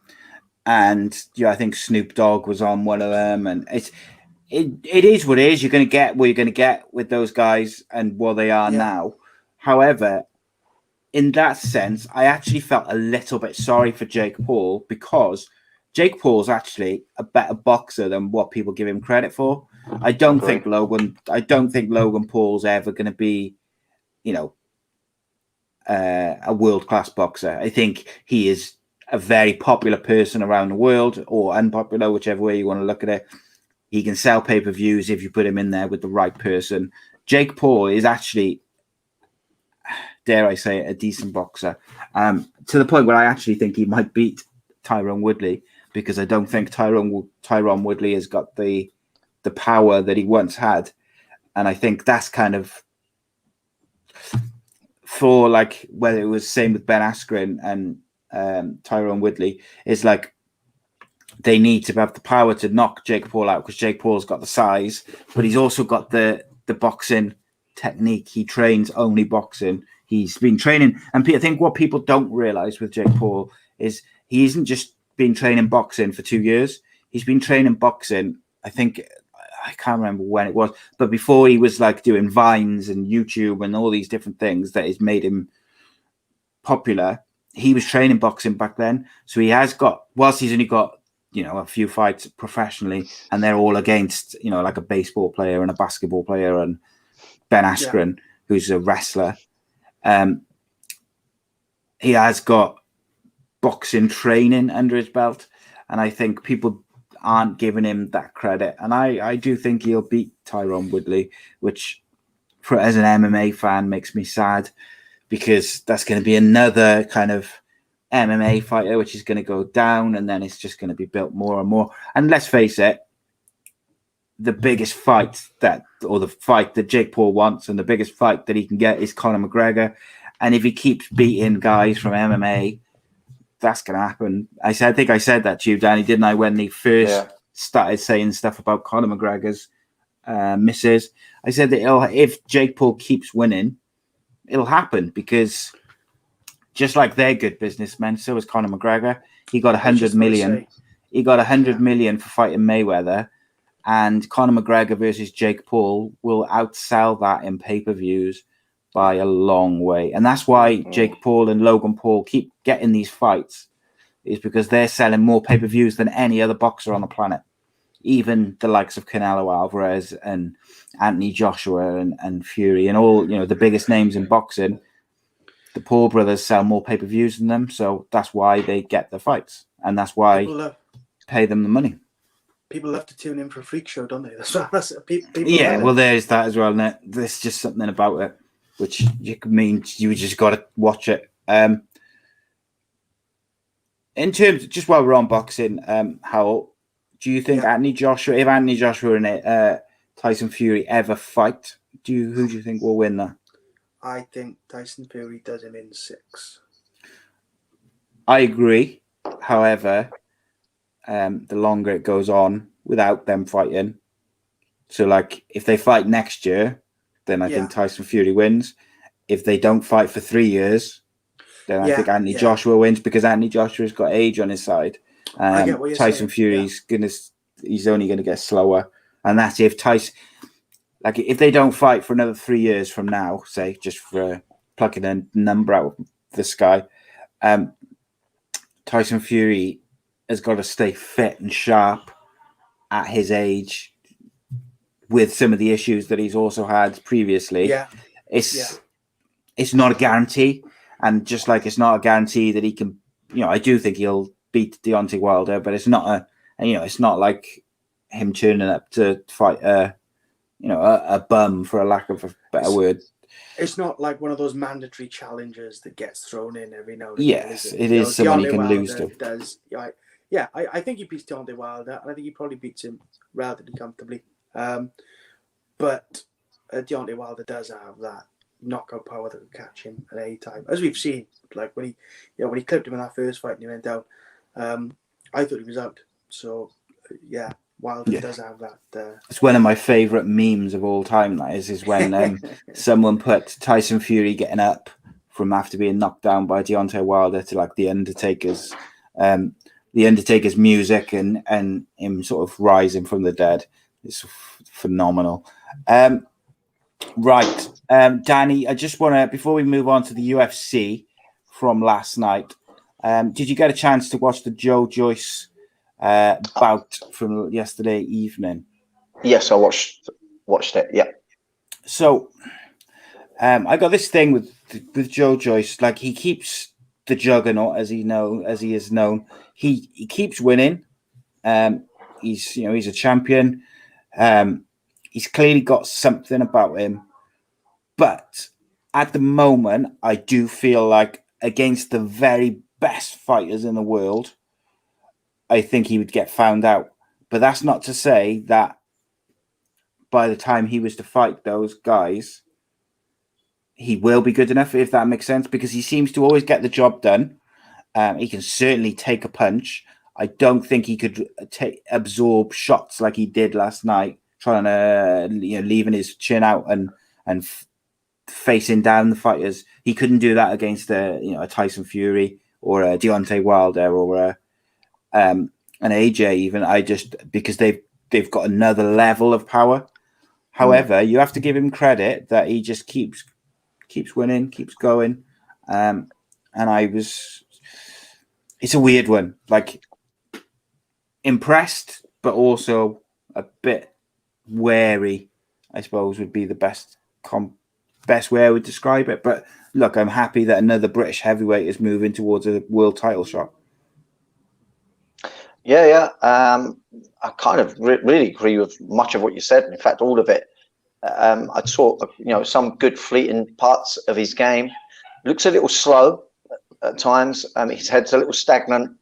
S1: And yeah, I think Snoop Dogg was on one of them, and it is what it is. You're going to get what you're going to get with those guys and what they are now. However, in that sense, I actually felt a little bit sorry for Jake Paul, because Jake Paul's actually a better boxer than what people give him credit for. I don't think Logan Paul's ever going to be, you know, a world-class boxer. I think he is a very popular person around the world, or unpopular, whichever way you want to look at it. He can sell pay-per-views if you put him in there with the right person. Jake Paul is actually, dare I say it, a decent boxer, to the point where I actually think he might beat Tyron Woodley, because I don't think Tyron Woodley has got the power that he once had. And I think that's kind of, for like, whether it was same with Ben Askren and Tyron Woodley, is like they need to have the power to knock Jake Paul out, because Jake Paul's got the size, but he's also got the boxing technique. He trains only boxing. He's been training, and I think what people don't realize with Jake Paul is he isn't just been training boxing for 2 years. He's been training boxing, I think, I can't remember when it was, but before he was like doing Vines and YouTube and all these different things that has made him popular, he was training boxing back then. So he has got, whilst he's only got, you know, a few fights professionally, and they're all against, you know, like a baseball player and a basketball player and Ben Askren, who's a wrestler. He has got boxing training under his belt, and I think people aren't giving him that credit. And I do think he'll beat Tyron Woodley, which, as an MMA fan, makes me sad, because that's going to be another kind of MMA fighter which is going to go down, and then it's just going to be built more and more. And let's face it, the biggest fight the fight that Jake Paul wants, and the biggest fight that he can get, is Conor McGregor. And if he keeps beating guys from MMA, that's going to happen. I think I said that to you, Danny, didn't I, when he first started saying stuff about Conor McGregor's misses? I said that if Jake Paul keeps winning, it'll happen, because just like they're good businessmen, so is Conor McGregor. He got 100 million. He got 100 million for fighting Mayweather, and Conor McGregor versus Jake Paul will outsell that in pay-per-views by a long way. And that's why Jake Paul and Logan Paul keep getting these fights, is because they're selling more pay-per-views than any other boxer on the planet. Even the likes of Canelo Alvarez and Anthony Joshua and Fury and all, you know, the biggest names in boxing, the Paul brothers sell more pay-per-views than them. So that's why they get the fights, and that's why pay them the money.
S3: People love to tune in for a freak show, don't they?
S1: Well, there's that as well. And there's just something about it which you just got to watch it. In terms, just while we're on boxing, Howell, do you think if Anthony Joshua and Tyson Fury ever fight, who do you think will win that?
S3: I think Tyson Fury does him in 6.
S1: I agree. However, the longer it goes on without them fighting, so like if they fight next year, then I think Tyson Fury wins. If they don't fight for 3 years, then I think Anthony Joshua wins, because Anthony Joshua's got age on his side.
S3: I get what you're
S1: Tyson
S3: saying.
S1: Fury's he's only gonna get slower, and that's if Tyson, like if they don't fight for another 3 years from now, say, just for plucking a number out of the sky, Tyson Fury has got to stay fit and sharp at his age, with some of the issues that he's also had previously. It's not a guarantee, and just like it's not a guarantee that he can, I do think he'll beat Deontay Wilder, but it's not it's not like him turning up to fight a bum, for a lack of a better word.
S3: It's not like one of those mandatory challenges that gets thrown in every now and again.
S1: Yes, it is someone he can lose to.
S3: I think he beats Deontay Wilder, and I think he probably beats him relatively comfortably. But Deontay Wilder does have that knockout power that will catch him at any time, as we've seen. Like when he clipped him in that first fight and he went down, I thought he was out. So Wilder does have that.
S1: It's one of my favourite memes of all time. That is when someone put Tyson Fury getting up from after being knocked down by Deontay Wilder to like the Undertaker's music and him sort of rising from the dead. It's phenomenal. Right, Danny, I just want to, before we move on to the UFC from last night, did you get a chance to watch the Joyce bout from yesterday evening? Yes, I watched it. Yeah. So, I got this thing with Joyce. Like, he keeps the juggernaut, as he is known. He keeps winning. He's a champion. He's clearly got something about him, but at the moment, I do feel like against the very best fighters in the world, I think he would get found out. But that's not to say that by the time he was to fight those guys, he will be good enough, if that makes sense, because he seems to always get the job done. He can certainly take a punch. I don't think he could absorb shots like he did last night, trying to leaving his chin out and facing down the fighters. He couldn't do that against a Tyson Fury or a Deontay Wilder or an AJ even. Because they've got another level of power. However, you have to give him credit that he just keeps winning, keeps going. And it's a weird one. Like, impressed, but also a bit wary, I suppose, would be the best way I would describe it. But look, I'm happy that another British heavyweight is moving towards a world title shot. I kind of really agree with much of what you said. In fact, all of it. I saw some good fleeting parts of his game. Looks a little slow at times. His head's a little stagnant.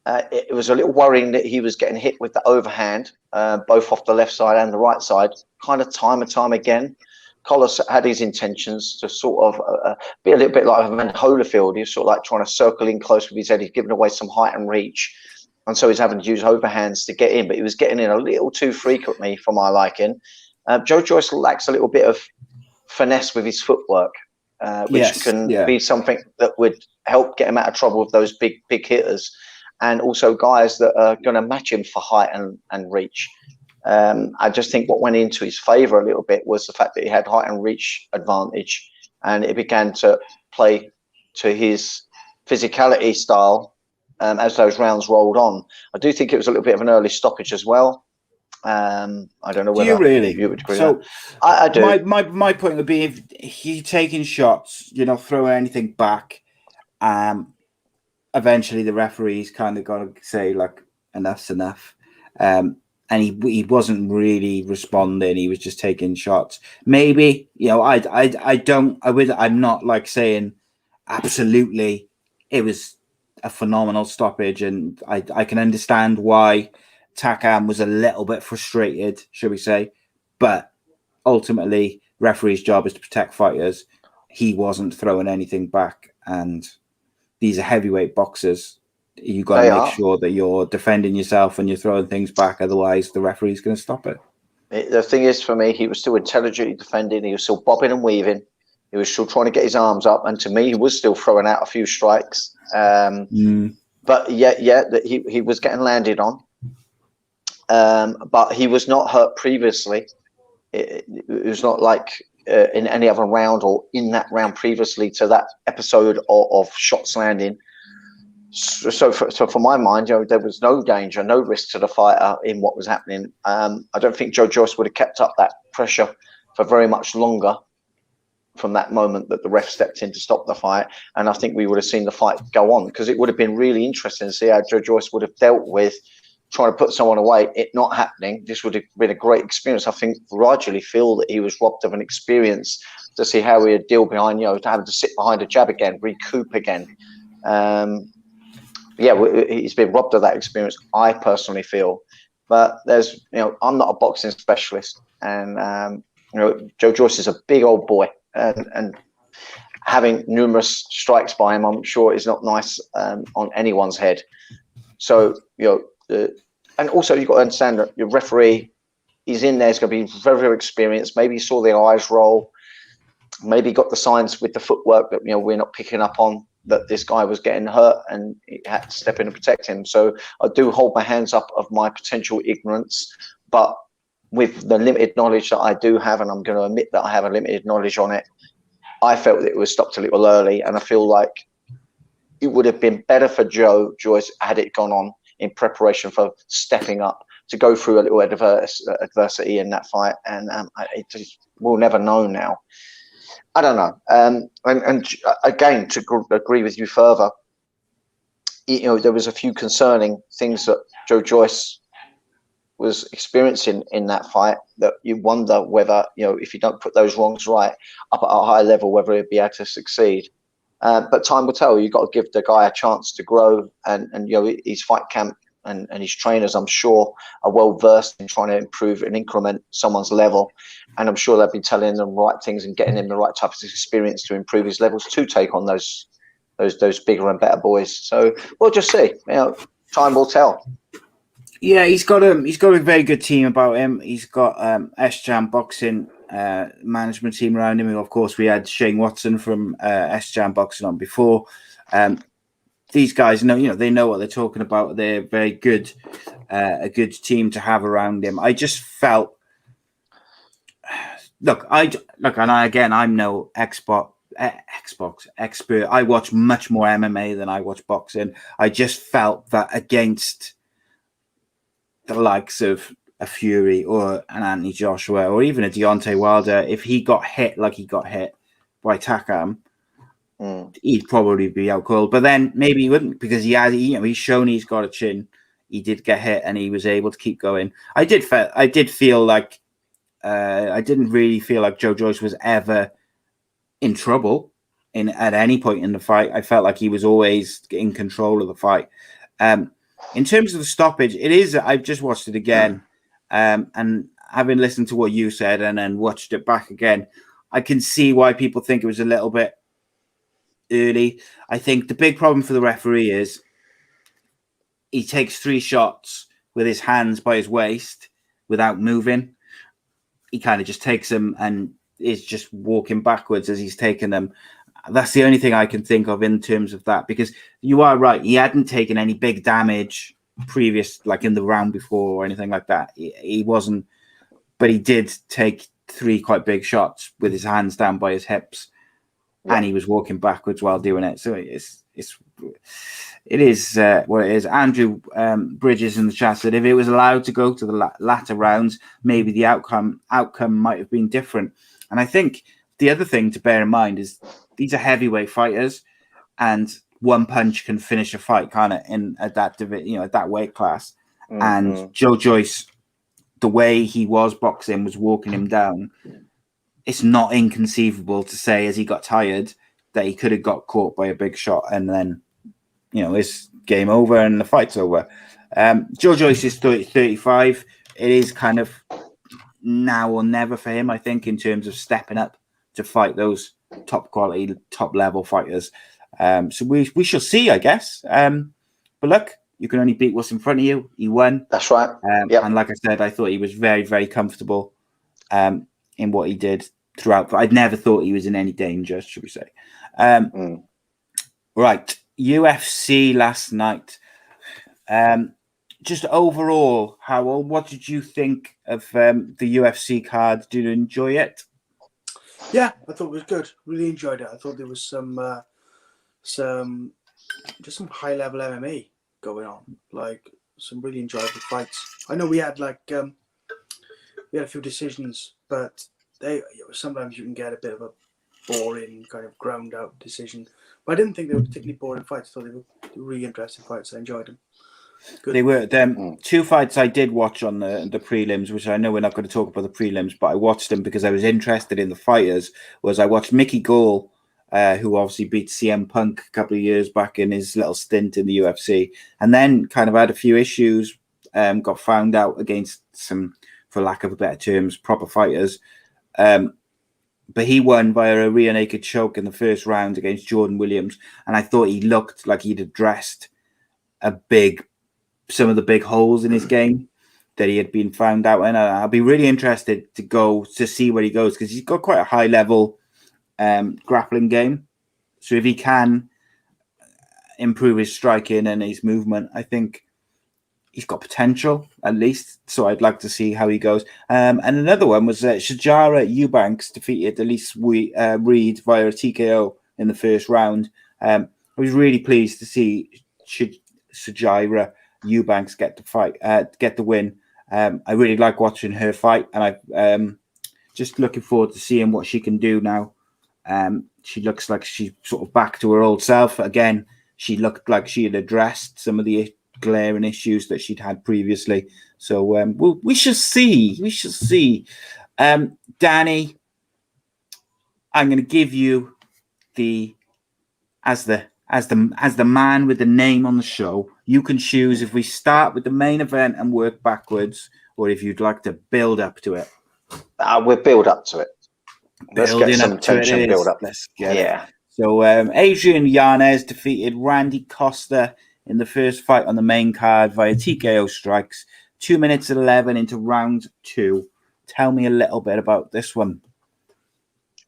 S1: It was a little worrying that he was getting hit with the overhand, both off the left side and the right side, kind of time and time again. Collis had his intentions to sort of be a little bit like Van Holyfield. He was sort of like trying to circle in close with his head. He's giving away some height and reach, and so he's having to use overhands to get in. But he was getting in a little too frequently for my liking. Joyce lacks a little bit of finesse with his footwork, which can be something that would help get him out of trouble with those big hitters. And also guys that are going to match him for height and reach. I just think what went into his favour a little bit was the fact that he had height and reach advantage, and it began to play to his physicality style as those rounds rolled on. I do think it was a little bit of an early stoppage as well. I don't know whether you would agree. So I do. My point would be, if he's taking shots, throwing anything back, eventually the referees kind of got to say, like, enough's enough. And he wasn't really responding. He was just taking shots. Maybe, I'm not like saying absolutely it was a phenomenal stoppage. And I can understand why Takam was a little bit frustrated, should we say. But ultimately, referee's job is to protect fighters. He wasn't throwing anything back. And these are heavyweight boxers. You got to make sure that you're defending yourself and you're throwing things back. Otherwise, the referee's going to stop it.
S2: The thing is, for me, he was still intelligently defending. He was still bobbing and weaving. He was still trying to get his arms up. And to me, he was still throwing out a few strikes. But he was getting landed on. But he was not hurt previously. It was not like in any other round or in that round previously to that episode of shots landing. So for my mind, there was no danger, no risk to the fighter in what was happening. I don't think Joyce would have kept up that pressure for very much longer from that moment that the ref stepped in to stop the fight. And I think we would have seen the fight go on, because it would have been really interesting to see how Joyce would have dealt with trying to put someone away, it not happening. This would have been a great experience. I think gradually feel that he was robbed of an experience to see how he would deal behind, to having to sit behind a jab again, recoup again. He's been robbed of that experience, I personally feel. But there's, I'm not a boxing specialist, and Joyce is a big old boy, and having numerous strikes by him, I'm sure, is not nice on anyone's head. So, and also you've got to understand that your referee, he's in there, he's going to be very, very experienced. Maybe he saw the eyes roll, maybe got the signs with the footwork that we're not picking up on, that this guy was getting hurt and he had to step in and protect him. So I do hold my hands up of my potential ignorance, but with the limited knowledge that I do have, and I'm going to admit that I have a limited knowledge on it, I felt that it was stopped a little early, and I feel like it would have been better for Joyce had it gone on in preparation for stepping up to go through a little adversity in that fight, and we'll never know now. I don't know. And again, to agree with you further, there was a few concerning things that Joyce was experiencing in that fight that you wonder whether, if you don't put those wrongs right up at a high level, whether he'd be able to succeed. But time will tell. You've got to give the guy a chance to grow, and his fight camp and his trainers, I'm sure, are well versed in trying to improve and increment someone's level, and I'm sure they'll be telling them the right things and getting him the right type of experience to improve his levels to take on those bigger and better boys. So we'll just see. Time will tell.
S1: Yeah, he's got a very good team about him. He's got S-Jam Boxing management team around him. And of course, we had Shane Watson from S-Jam Boxing on before. These guys know, they know what they're talking about. They're very good, a good team to have around him. I just felt, I'm no Xbox expert. I watch much more MMA than I watch boxing. I just felt that against the likes of a Fury or an Anthony Joshua or even a Deontay Wilder, if he got hit like he got hit by Takam, he'd probably be out cold. But then maybe he wouldn't, because he's shown he's got a chin. He did get hit and he was able to keep going. I didn't really feel like Joyce was ever in trouble at any point in the fight. I felt like he was always in control of the fight. In terms of the stoppage, I've just watched it again, and having listened to what you said and then watched it back again, I can see why people think it was a little bit early. I think the big problem for the referee is he takes 3 shots with his hands by his waist without moving. He kind of just takes them and is just walking backwards as he's taking them. That's the only thing I can think of in terms of that, because you are right. He hadn't taken any big damage previous, like in the round before or anything like that. He wasn't, but he did take 3 quite big shots with his hands down by his hips, and he was walking backwards while doing it. So it is what it is. Andrew Bridges in the chat said if it was allowed to go to the latter rounds, maybe the outcome might have been different. And I think the other thing to bear in mind is these are heavyweight fighters, and one punch can finish a fight, can't it? At that weight class. Mm-hmm. And Joyce, the way he was boxing, was walking him down. It's not inconceivable to say, as he got tired, that he could have got caught by a big shot, and then it's game over and the fight's over. Joyce is 35. It is kind of now or never for him, I think, in terms of stepping up to fight those top quality, top level fighters. So we shall see, I guess. But look, you can only beat what's in front of you. He won.
S2: That's right.
S1: And like I said, I thought he was very, very comfortable in what he did throughout. But I'd never thought he was in any danger, should we say. Right. UFC last night. Just overall, Howell, what did you think of the UFC card? Did you enjoy it?
S3: Yeah, I thought it was good. Really enjoyed it. I thought there was some high level MMA going on, like some really enjoyable fights. I know we had a few decisions, but sometimes you can get a bit of a boring kind of ground out decision. But I didn't think they were particularly boring fights. I thought they were really interesting fights. I enjoyed them. Good.
S1: They were two fights I did watch on the prelims, which I know we're not going to talk about the prelims, but I watched them because I was interested in the fighters. I watched Mickey Gall, who obviously beat CM Punk a couple of years back in his little stint in the UFC, and then kind of had a few issues, got found out against some, for lack of a better terms, proper fighters. But he won via a rear naked choke in the first round against Jordan Williams, and I thought he looked like he'd addressed some of the big holes in his game that he had been found out in. I'll be really interested to see where he goes, because he's got quite a high level grappling game. So if he can improve his striking and his movement, I think he's got potential at least. So I'd like to see how he goes. And another one was Shajara Eubanks defeated Elise Reed via a TKO in the first round. I was really pleased to see Shajara Eubanks get the win. I really like watching her fight, and I'm just looking forward to seeing what she can do now. She looks like she's sort of back to her old self again. She looked like she had addressed some of the glaring issues that she'd had previously. So we shall see. We shall see. Danny, I'm going to give you as the man with the name on the show. You can choose if we start with the main event and work backwards, or if you'd like to build up to it.
S2: We'll build up to it. Let's get some tension build up.
S1: Let's get it. So Adrian Yanez defeated Randy Costa in the first fight on the main card via TKO strikes. 2 minutes 11 into round 2. Tell me a little bit about this one.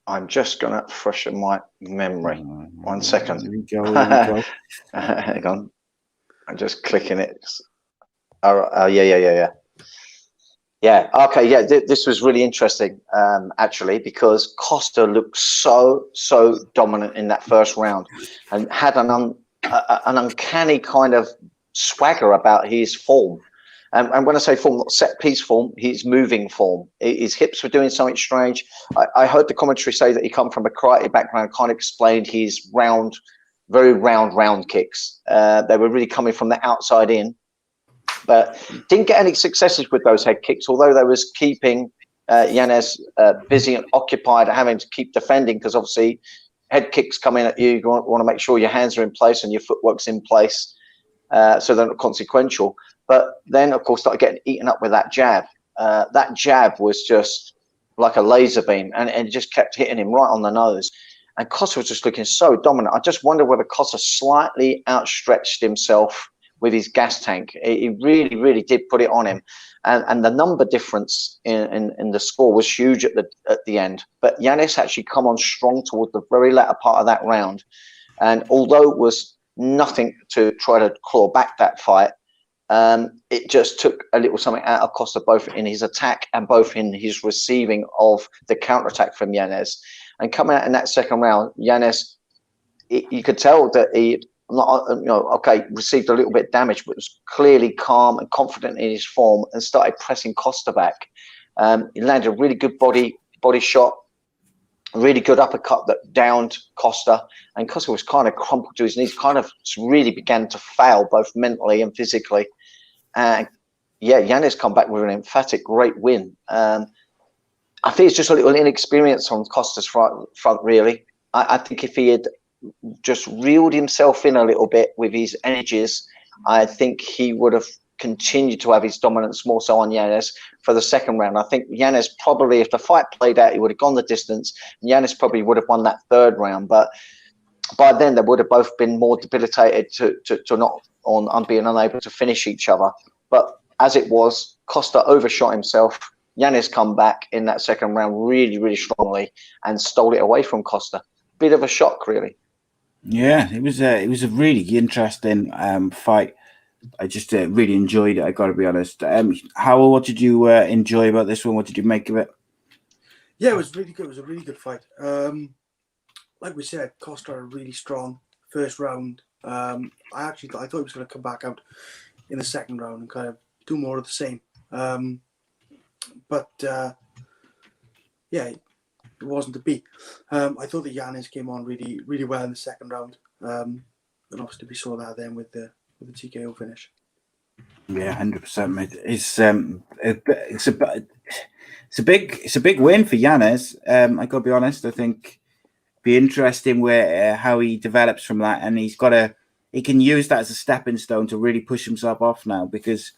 S2: I'm just going to freshen my memory. 1 second.
S1: Here we go.
S2: Hang on. I'm just clicking it. Yeah. Yeah. Okay. Yeah. This was really interesting, actually, because Costa looked so dominant in that first round and had an uncanny kind of swagger about his form. And when I say form, not set piece form, his moving form. His hips were doing something strange. I heard the commentary say that he come from a karate background, kind of explained his very round kicks. They were really coming from the outside in, but didn't get any successes with those head kicks, although they was keeping Yanez busy and occupied, having to keep defending, because obviously head kicks coming at you. You want to make sure your hands are in place and your footwork's in place, so they're not consequential. But then, of course, started getting eaten up with that jab. That jab was just like a laser beam, and it just kept hitting him right on the nose. And Costa was just looking so dominant. I just wonder whether Costa slightly outstretched himself with his gas tank. He really, really did put it on him. And the number difference in the score was huge at the end. But Yanez actually come on strong toward the very latter part of that round. And although it was nothing to try to claw back that fight, it just took a little something out of Costa, both in his attack and both in his receiving of the counterattack from Yanez. And coming out in that second round, Yanez, you could tell that he received a little bit of damage, but was clearly calm and confident in his form and started pressing Costa back. He landed a really good body shot, a really good uppercut that downed Costa, and Costa was kind of crumpled to his knees, kind of really began to fail both mentally and physically. And Yanez come back with an emphatic great win. I think it's just a little inexperience on Costa's front really. I think if he had just reeled himself in a little bit with his energies, I think he would have continued to have his dominance more so on Yanez for the second round. I think Yanez probably, if the fight played out, he would have gone the distance. Yanez probably would have won that third round, but by then they would have both been more debilitated to not on being unable to finish each other. But as it was, Costa overshot himself. Yanez come back in that second round really, really strongly and stole it away from Costa. Bit of a shock, really.
S1: Yeah, it was a really interesting fight. I just really enjoyed it. I got to be honest. Howell, what did you enjoy about this one? What did you make of it?
S3: Yeah, it was really good. It was a really good fight. Like we said, Costa really strong first round. I thought he was going to come back out in the second round and kind of do more of the same. But yeah, it wasn't to be. I thought that Yanez came on really, really well in the second round. And obviously we saw that then with the TKO finish.
S1: Yeah, 100%, mate. It's a big win for Yanez. I got to be honest. I think be interesting where how he develops from that, and he can use that as a stepping stone to really push himself off now, because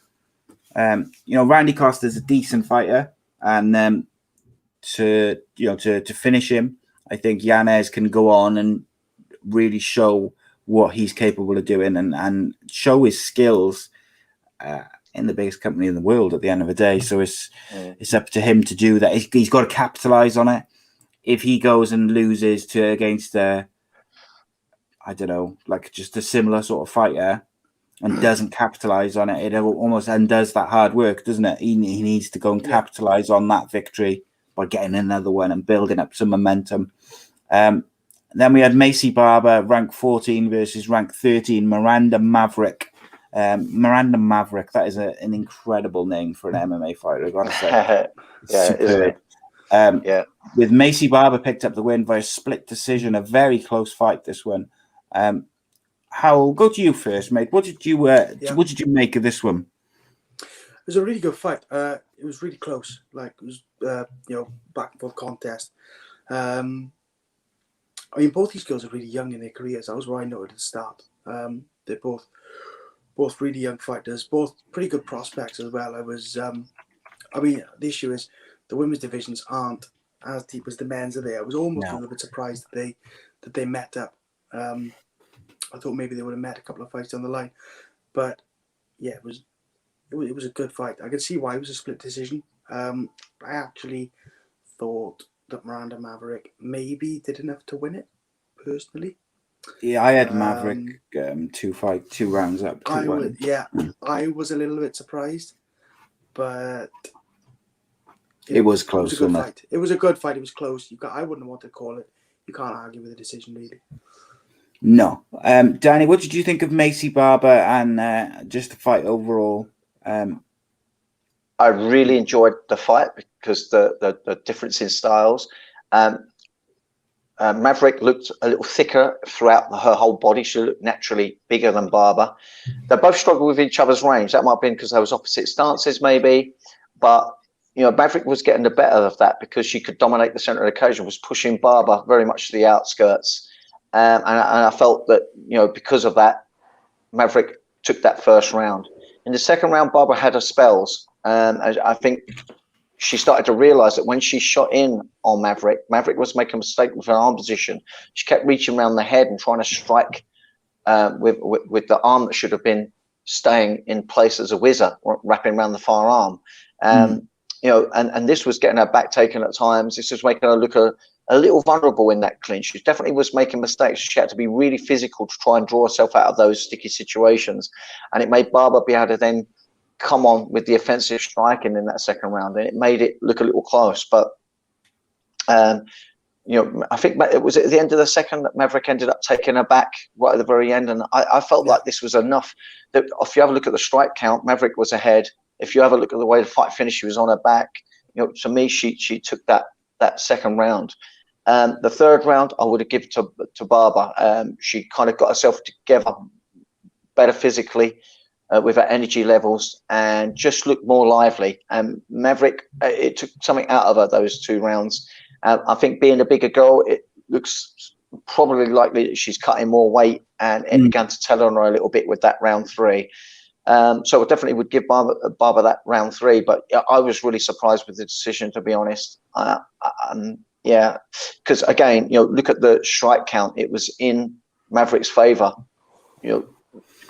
S1: Randy Costa's a decent fighter, and to finish him, I think Yanez can go on and really show what he's capable of doing, and show his skills in the biggest company in the world at the end of the day. So it's up to him to do that. He's got to capitalize on it. If he goes and loses against I don't know, like just a similar sort of fighter, and doesn't capitalize on it, it almost undoes that hard work, doesn't it? He needs to go and capitalize on that victory by getting another one and building up some momentum. Then we had Emcee Barber, rank 14 versus rank 13, Miranda Maverick. Miranda Maverick, that is an incredible name for an MMA fighter, I've got to say.
S2: Superb.
S1: With Emcee Barber picked up the win by a split decision, a very close fight, this one. Howell, go to you first, mate. What did you make of this one?
S3: It was a really good fight. It was really close. Like, it was back and forth contest. I mean, both these girls are really young in their careers. That was what I noted at the start. They're both really young fighters, both pretty good prospects as well. The issue is the women's divisions aren't as deep as the men's are there. I was almost a little bit surprised that they met up. I thought maybe they would have met a couple of fights down the line, but yeah, it was a good fight. I could see why it was a split decision. I actually thought that Miranda Maverick maybe did enough to win it, personally.
S1: Yeah, I had Maverick 2 rounds up.
S3: I was a little bit surprised, but
S1: it was close.
S3: It was a good fight. It was a good fight. It was close. I wouldn't want to call it. You can't argue with the decision, really.
S1: No. Danny, what did you think of Emcee Barber and just the fight overall?
S2: I really enjoyed the fight because the difference in styles. Maverick looked a little thicker throughout her whole body. She looked naturally bigger than Barber. They both struggled with each other's range. That might have been because they was opposite stances, maybe. But Maverick was getting the better of that because she could dominate the center of the cage and was pushing Barber very much to the outskirts. And I felt that because of that, Maverick took that first round. In the second round, Barber had her spells. I think she started to realize that when she shot in on Maverick was making a mistake with her arm position. She kept reaching around the head and trying to strike with the arm that should have been staying in place as a whizzer, wrapping around the far arm. And this was getting her back taken at times. This was making her look a little vulnerable in that clinch. She definitely was making mistakes. She had to be really physical to try and draw herself out of those sticky situations. And it made Barber be able to then come on with the offensive striking in that second round, and it made it look a little close. But I think it was at the end of the second that Maverick ended up taking her back right at the very end, and I felt like this was enough. That if you have a look at the strike count, Maverick was ahead. If you have a look at the way the fight finished, she was on her back. To me, she took that second round. The third round, I would have given to Barber. She kind of got herself together better physically. With her energy levels and just looked more lively. Maverick, it took something out of her those 2 rounds. I think being a bigger girl, it looks probably likely that she's cutting more weight, and it began to tell on her a little bit with that round 3. So I definitely would give Barber that round 3, but I was really surprised with the decision, to be honest. Because again, look at the strike count; it was in Maverick's favor.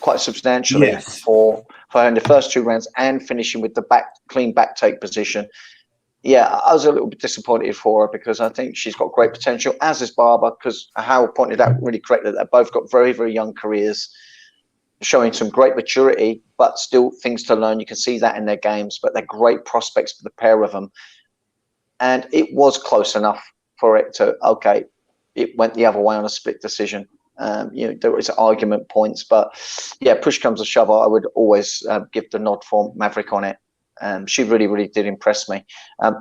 S2: quite substantially
S1: Yes.
S2: for her in the first 2 rounds and finishing with the clean back take position. Yeah, I was a little bit disappointed for her because I think she's got great potential, as is Barber, because Howell pointed out really correctly that they've both got very, very young careers, showing some great maturity, but still things to learn. You can see that in their games, but they're great prospects for the pair of them. And it was close enough for it to, okay, it went the other way on a split decision. There was argument points, but yeah, push comes to shove, I would always give the nod for Maverick on it. She really, really did impress me.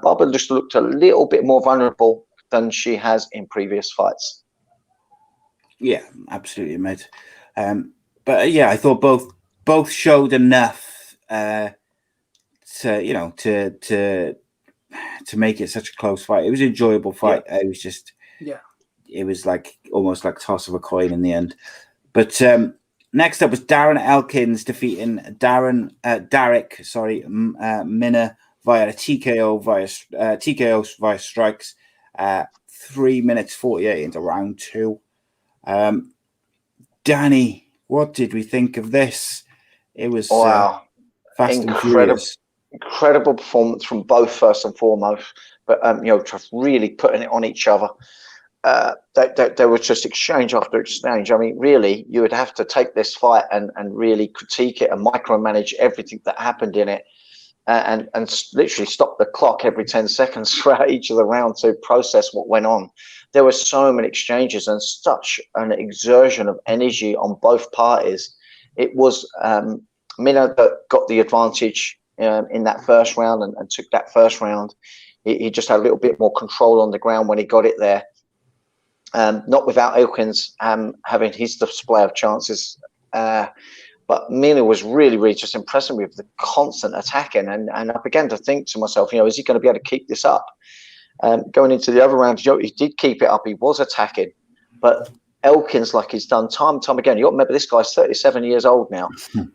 S2: Barbara just looked a little bit more vulnerable than she has in previous fights.
S1: Yeah, absolutely, mate. But I thought both showed enough to make it such a close fight. It was an enjoyable fight.
S3: Yeah.
S1: It was like almost like toss of a coin in the end. But next up was Darren Elkins defeating Derek Mina via a TKO via strikes. 3 minutes 48 into round 2. Danny, what did we think of this? It was fast and furious.
S2: Incredible performance from both, first and foremost, but just really putting it on each other. There was just exchange after exchange. I mean, really, you would have to take this fight and really critique it and micromanage everything that happened in it, and literally stop the clock every 10 seconds throughout each of the rounds to process what went on. There were so many exchanges and such an exertion of energy on both parties. It was Mina that got the advantage in that first round and took that first round. He just had a little bit more control on the ground when he got it there. Not without Elkins having his display of chances. But Mina was really, really just impressing with the constant attacking. And I began to think to myself, is he going to be able to keep this up? Going into the other round, he did keep it up. He was attacking. But Elkins, like he's done time and time again, you got to remember this guy's 37 years old now.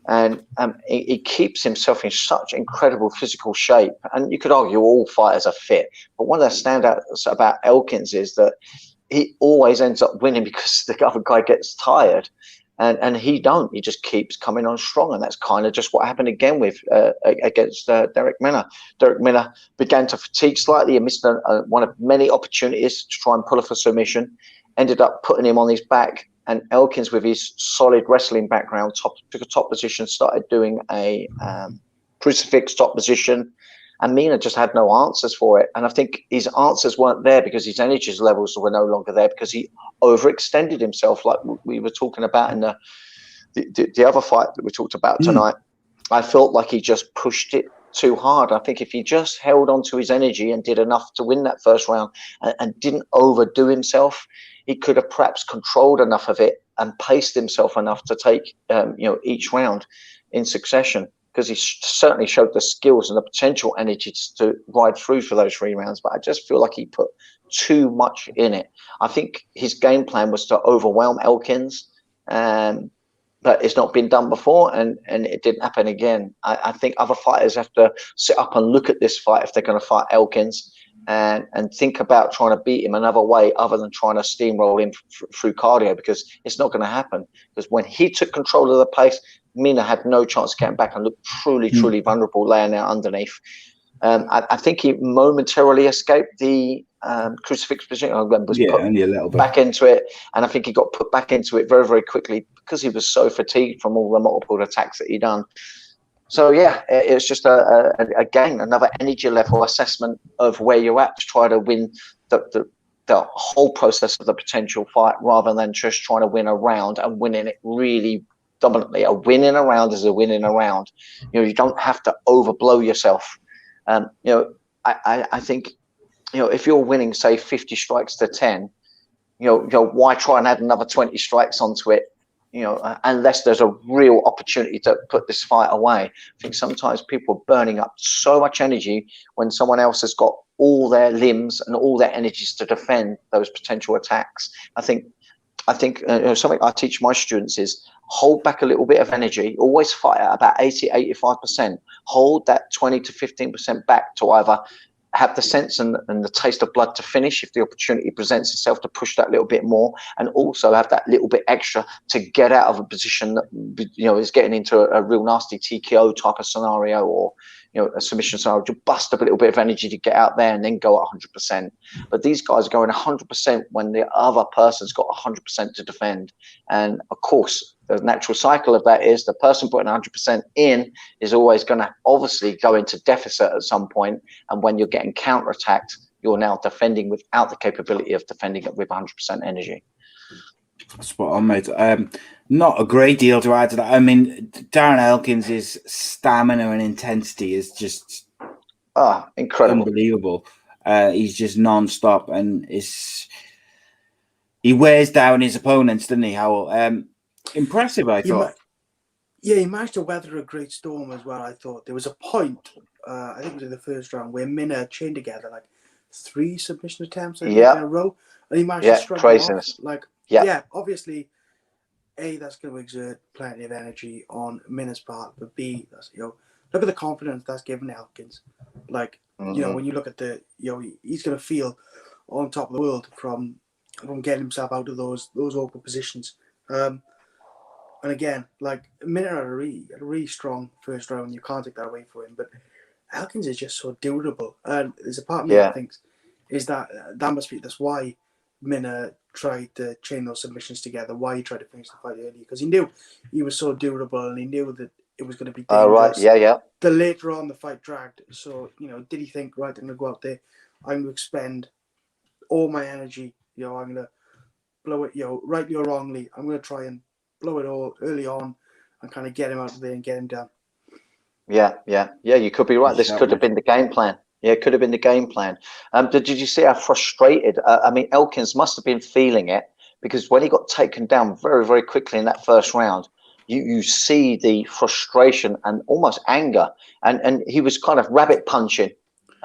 S2: And he keeps himself in such incredible physical shape. And you could argue all fighters are fit. But one of the standouts about Elkins is that he always ends up winning because the other guy gets tired. And he don't. He just keeps coming on strong, and that's kind of just what happened again with against Derek Mina. Derek Mina began to fatigue slightly and missed one of many opportunities to try and pull off a submission. Ended up putting him on his back, and Elkins, with his solid wrestling background, took a top position, started doing a crucifix top position, and Mina just had no answers for it. And I think his answers weren't there because his energy levels were no longer there because he overextended himself, like we were talking about in the other fight that we talked about tonight. I felt like he just pushed it too hard. I think if he just held on to his energy and did enough to win that first round and didn't overdo himself, he could have perhaps controlled enough of it and paced himself enough to take each round in succession, because he certainly showed the skills and the potential energy to ride through for those 3 rounds. But I just feel like he put too much in it. I think his game plan was to overwhelm Elkins, but it's not been done before, and it didn't happen again. I think other fighters have to sit up and look at this fight if they're going to fight Elkins and think about trying to beat him another way other than trying to steamroll him through cardio, because it's not going to happen. Because when he took control of the pace, Mina had no chance of getting back and looked truly, truly vulnerable laying out underneath. I think he momentarily escaped the crucifix position. I remember was put
S1: only a little bit
S2: back into it, and I think he got put back into it very, very quickly because he was so fatigued from all the multiple attacks that he'd done. So yeah, it's just again another energy level assessment of where you're at to try to win the whole process of the potential fight, rather than just trying to win a round and winning it really dominantly. A win in a round is a win in a round. You don't have to overblow yourself. I think if you're winning, say 50 strikes to 10, why try and add another 20 strikes onto it? Unless there's a real opportunity to put this fight away. I think sometimes people are burning up so much energy when someone else has got all their limbs and all their energies to defend those potential attacks. I think something I teach my students is hold back a little bit of energy. Always fight at about 80, 85%. Hold that 20 to 15% back to either have the sense and the taste of blood to finish if the opportunity presents itself, to push that little bit more, and also have that little bit extra to get out of a position that, you know, is getting into a real nasty TKO type of scenario, or, you know, a submission scenario, to bust up a little bit of energy to get out there and then go at 100%. But these guys are going 100% when the other person's got 100% to defend. And of course, the natural cycle of that is the person putting 100% in is always going to obviously go into deficit at some point. And when you're getting counterattacked, you're now defending without the capability of defending it with 100% energy.
S1: Spot on, mate. Not a great deal to add to that. I mean, Darren Elkins' stamina and intensity is just
S2: incredible,
S1: unbelievable. He's just non-stop, and he wears down his opponents, doesn't he, Howell? Impressive, I thought.
S3: He managed to weather a great storm as well, I thought. There was a point, I think it was in the first round, where Mina chained together like 3 submission attempts in a row, and he managed to strike
S2: craziness.
S3: off. Like, obviously, A, that's going to exert plenty of energy on Mina's part, but B, that's, you know, look at the confidence that's given Elkins. Like, you know, when you look at the, you know, he's going to feel on top of the world from getting himself out of those awkward positions. And again, like, Mina had a really strong first round. You can't take that away from him. But Elkins is just so durable. And there's a part of me that thinks is that that's why Mina tried to chain those submissions together, why he tried to finish the fight early, because he knew he was so durable and he knew that it was going to be dangerous. The later on the fight dragged. So, you know, did he think, right, I'm going to go out there, I'm going to expend all my energy, you know, I'm going to blow it, you know, rightly or wrongly, I'm going to try and blow it all early on and kind of get him out of there and get him down. Yeah,
S2: you could be right. This could have been the game plan. Yeah, it could have been the game plan. Did you see how frustrated? I mean, Elkins must have been feeling it, because when he got taken down very, very quickly in that first round, you see the frustration and almost anger, and he was kind of rabbit punching,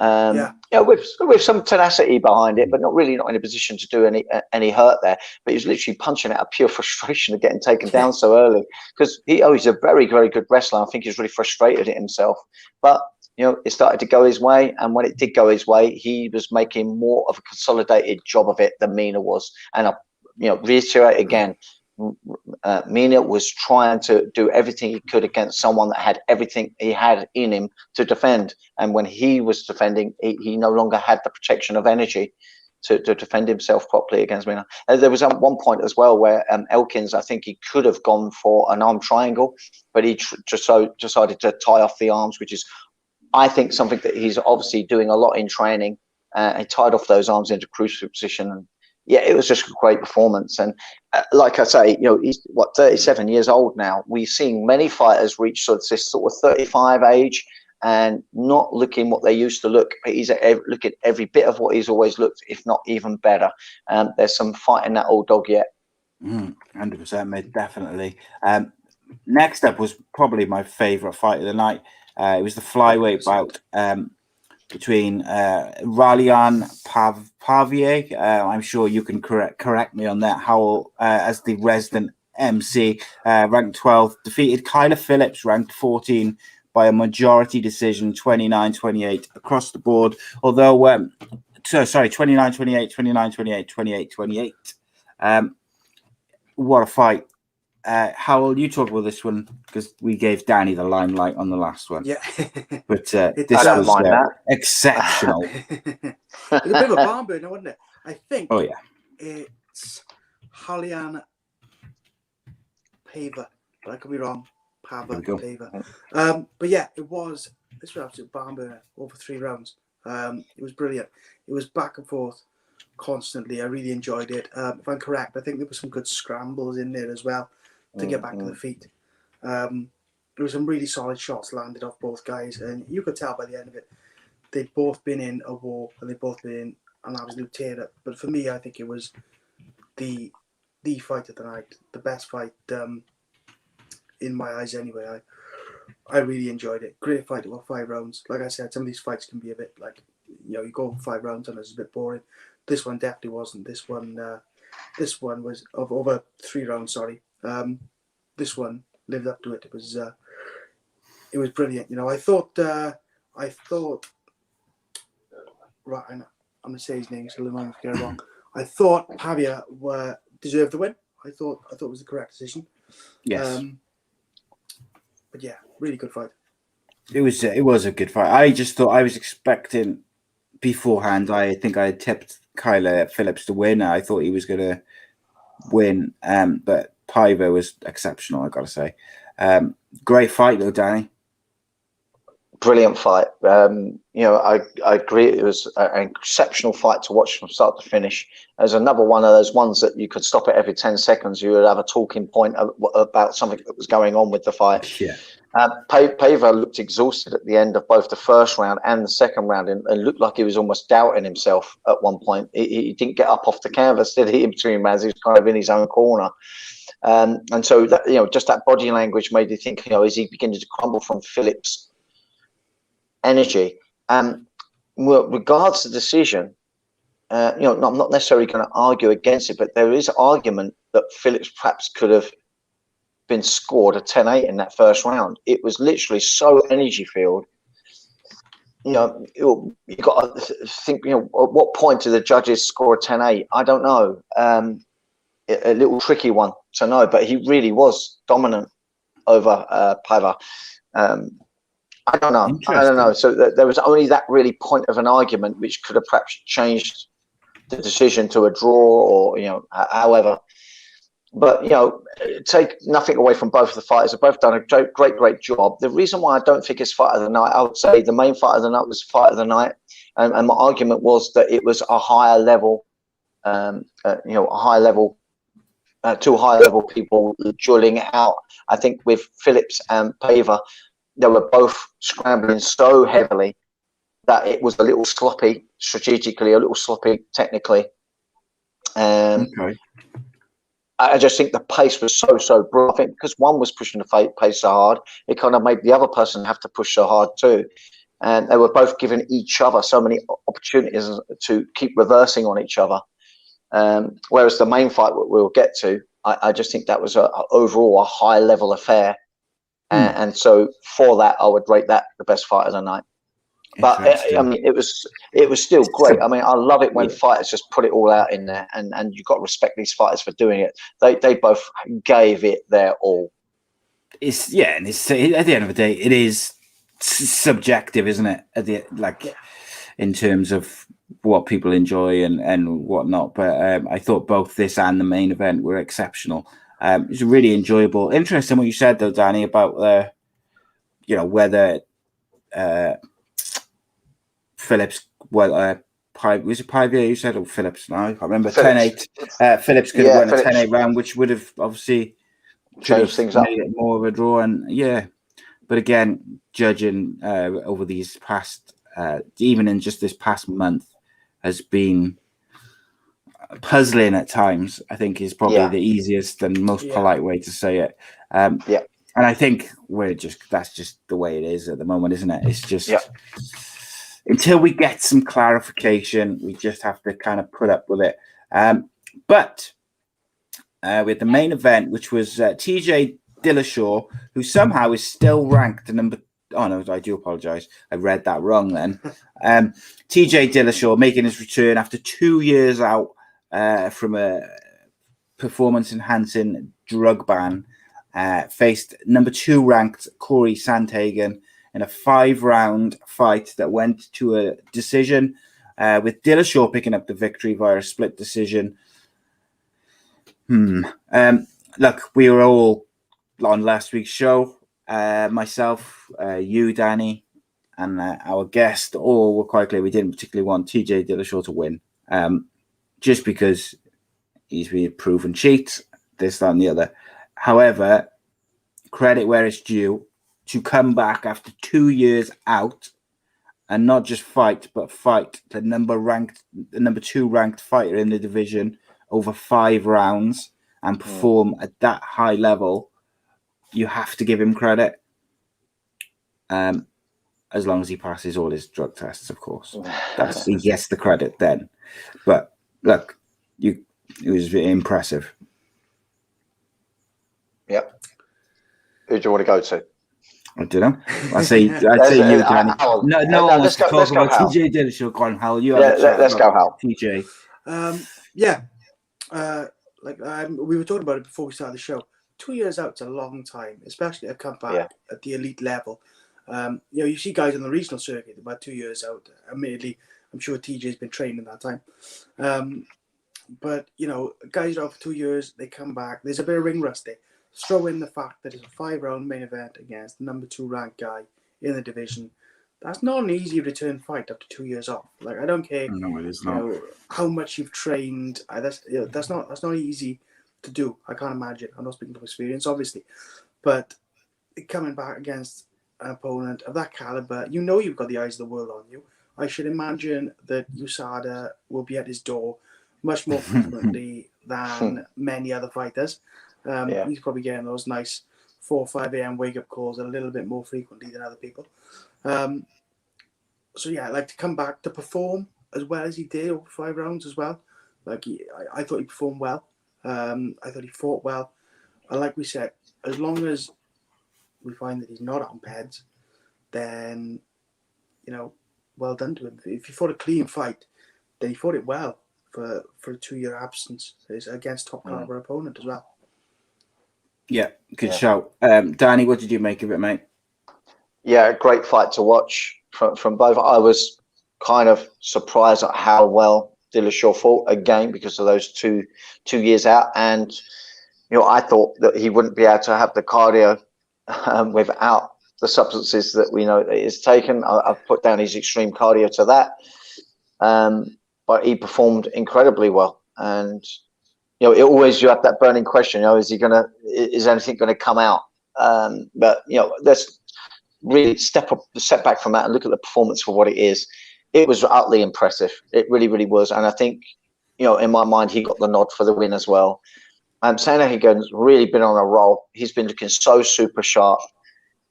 S2: you know, with some tenacity behind it, but not in a position to do any hurt there. But he was literally punching out of pure frustration of getting taken down so early, because he's a very, very good wrestler. I think he's really frustrated at himself, but you know, it started to go his way, and when it did go his way, he was making more of a consolidated job of it than Mina was. And I, you know, reiterate again, Mina was trying to do everything he could against someone that had everything he had in him to defend. And when he was defending, he no longer had the protection of energy to defend himself properly against Mina. And there was one point as well where Elkins, I think he could have gone for an arm triangle, but he just decided to tie off the arms, which is, I think, something that he's obviously doing a lot in training. He tied off those arms into crucial position, and it was just a great performance. And like I say, you know, he's 37 years old now. We've seen many fighters reach this sort of 35 age and not looking what they used to look. He's looking every bit of what he's always looked, if not even better. There's some fight in that old dog yet.
S1: 100%, mate, definitely. Next up was probably my favourite fight of the night. It was the flyweight bout between Ralian Pavier. I'm sure you can correct me on that. Howell, as the resident MC, ranked 12, defeated Kyler Phillips, ranked 14, by a majority decision, 29-28 across the board. Although, 29-28, 29-28, 28-28. What a fight. Howell, you talk about this one, because we gave Danny the limelight on the last one.
S3: Yeah.
S1: But this was exceptional.
S3: It's a bit of a barn burner, wasn't it? I think it's Halian Paver, but I could be wrong. Paver. But yeah, this was absolute barn burner over 3 rounds. It was brilliant. It was back and forth constantly. I really enjoyed it. If I'm correct, I think there were some good scrambles in there as well to get back to the feet. There were some really solid shots landed off both guys, and you could tell by the end of it they'd both been in a war and they'd both been in an absolute tear. But for me, I think it was the fight of the night, the best fight in my eyes anyway. I really enjoyed it. Great fight over 5 rounds. Like I said, some of these fights can be a bit like, you know, you go 5 rounds and it's a bit boring. This one definitely wasn't. This one was over 3 rounds. Sorry. This one lived up to it. It was brilliant. You know, I thought right, I'm going to say his name, so I don't get it wrong. I thought Pavia deserved the win. I thought it was the correct decision.
S1: Yes.
S3: But yeah, really good fight.
S1: It was a good fight. I just thought I was expecting beforehand. I think I had tipped Kyler Phillips to win. I thought he was going to win, but Paiva was exceptional, I got to say. Great fight though, Danny.
S2: Brilliant fight. I agree. It was an exceptional fight to watch from start to finish. There's another one of those ones that you could stop it every 10 seconds. You would have a talking point about something that was going on with the fight.
S1: Yeah.
S2: Paiva looked exhausted at the end of both the first round and the second round, and looked like he was almost doubting himself at one point. He didn't get up off the canvas, did he? In between rounds, he was kind of in his own corner. And so that, just that body language made you think, is he beginning to crumble from Phillips' energy? Regards to the decision, I'm not necessarily going to argue against it, but there is argument that Phillips perhaps could have been scored a 10-8 in that first round. It was literally so energy filled. You got to think, at what point do the judges score a 10-8? I don't know. A little tricky one to know, but he really was dominant over Paiva. I don't know. So there was only that really point of an argument which could have perhaps changed the decision to a draw, or however. But take nothing away from both of the fighters. They've both done a great job. The reason why I don't think it's fight of the night, I would say the main fight of the night was fight of the night, and my argument was that it was a higher level, two high level people dueling it out. I think with Phillips and Paiva, they were both scrambling so heavily that it was a little sloppy strategically, a little sloppy technically.
S1: Okay.
S2: I just think the pace was so broad. I think because one was pushing the pace so hard, it kind of made the other person have to push so hard too. And they were both giving each other so many opportunities to keep reversing on each other. Whereas the main fight we'll get to, I just think that was overall a high level affair. And so for that, I would rate that the best fight of the night. But I mean, it was still great. I mean, I love it when fighters just put it all out in there, and you've got to respect these fighters for doing it. They both gave it their all.
S1: And it's at the end of the day, it is subjective, isn't it? In terms of what people enjoy and whatnot. But I thought both this and the main event were exceptional. It was really enjoyable. Interesting what you said though, Danny, about whether Phillips, was it Paiva you said, or Phillips? No, I can't remember. 10-8. Phillips could have won a 10-8 round, which would have obviously
S2: changed things up,
S1: made it more of a draw. And but again, judging over these past, even in just this past month, has been puzzling at times. I think is probably the easiest and most polite way to say it. And I think that's just the way it is at the moment, isn't it? It's just until we get some clarification, we just have to kind of put up with it. But with the main event, which was TJ Dillishaw, who somehow is still ranked number. Oh no, I do apologize. I read that wrong then. TJ Dillishaw making his return after 2 years out from a performance-enhancing drug ban, faced number 2 ranked Corey Sandhagen in a 5-round fight that went to a decision, with Dillashaw picking up the victory via a split decision. Look, we were all on last week's show. Myself, you, Danny, and our guest all were quite clear we didn't particularly want TJ Dillashaw to win, just because he's been a proven cheat, this, that, and the other. However, credit where it's due, to come back after 2 years out and not just fight, but fight the number 2 ranked fighter in the division over 5 rounds and perform at that high level, you have to give him credit. As long as he passes all his drug tests, of course. He gets the credit then. But look, it was impressive.
S2: Yep. Who do you want to go to?
S1: I don't know. I'd say you, Danny. No one wants to talk about TJ Dillishaw. Go on, Howell. You have a chat.
S2: Let's go, Howell.
S1: TJ.
S3: We were talking about it before we started the show. 2 years out's a long time, especially to come back at the elite level. You see guys on the regional circuit about 2 years out. Admittedly, I'm sure TJ's been training that time. But guys are out for 2 years, they come back. There's a bit of ring rust there. Throw in the fact that it's a 5-round main event against the number 2 ranked guy in the division. That's not an easy return fight after 2 years off. Like, I don't care how much you've trained. That's not easy to do. I can't imagine. I'm not speaking from experience, obviously. But coming back against an opponent of that caliber, you've got the eyes of the world on you. I should imagine that USADA will be at his door much more frequently than many other fighters. He's probably getting those nice 4 or 5 a.m. wake-up calls a little bit more frequently than other people. To come back to perform as well as he did over 5 rounds as well. I thought he performed well. I thought he fought well. And like we said, as long as we find that he's not on pads, then, well done to him. If he fought a clean fight, then he fought it well for a 2-year absence. It's against top caliber opponent as well.
S1: Yeah, good shout. Danny, what did you make of it, mate?
S2: Yeah, great fight to watch from both. I was kind of surprised at how well Dillashaw fought again because of those two years out. And, I thought that he wouldn't be able to have the cardio without the substances that we know that he's taken. I've put down his extreme cardio to that. But he performed incredibly well. And, you have that burning question, is anything going to come out? But, let's really step back from that and look at the performance for what it is. It was utterly impressive. It really, really was. And I think, in my mind, he got the nod for the win as well. Sandhagen's really been on a roll. He's been looking so super sharp.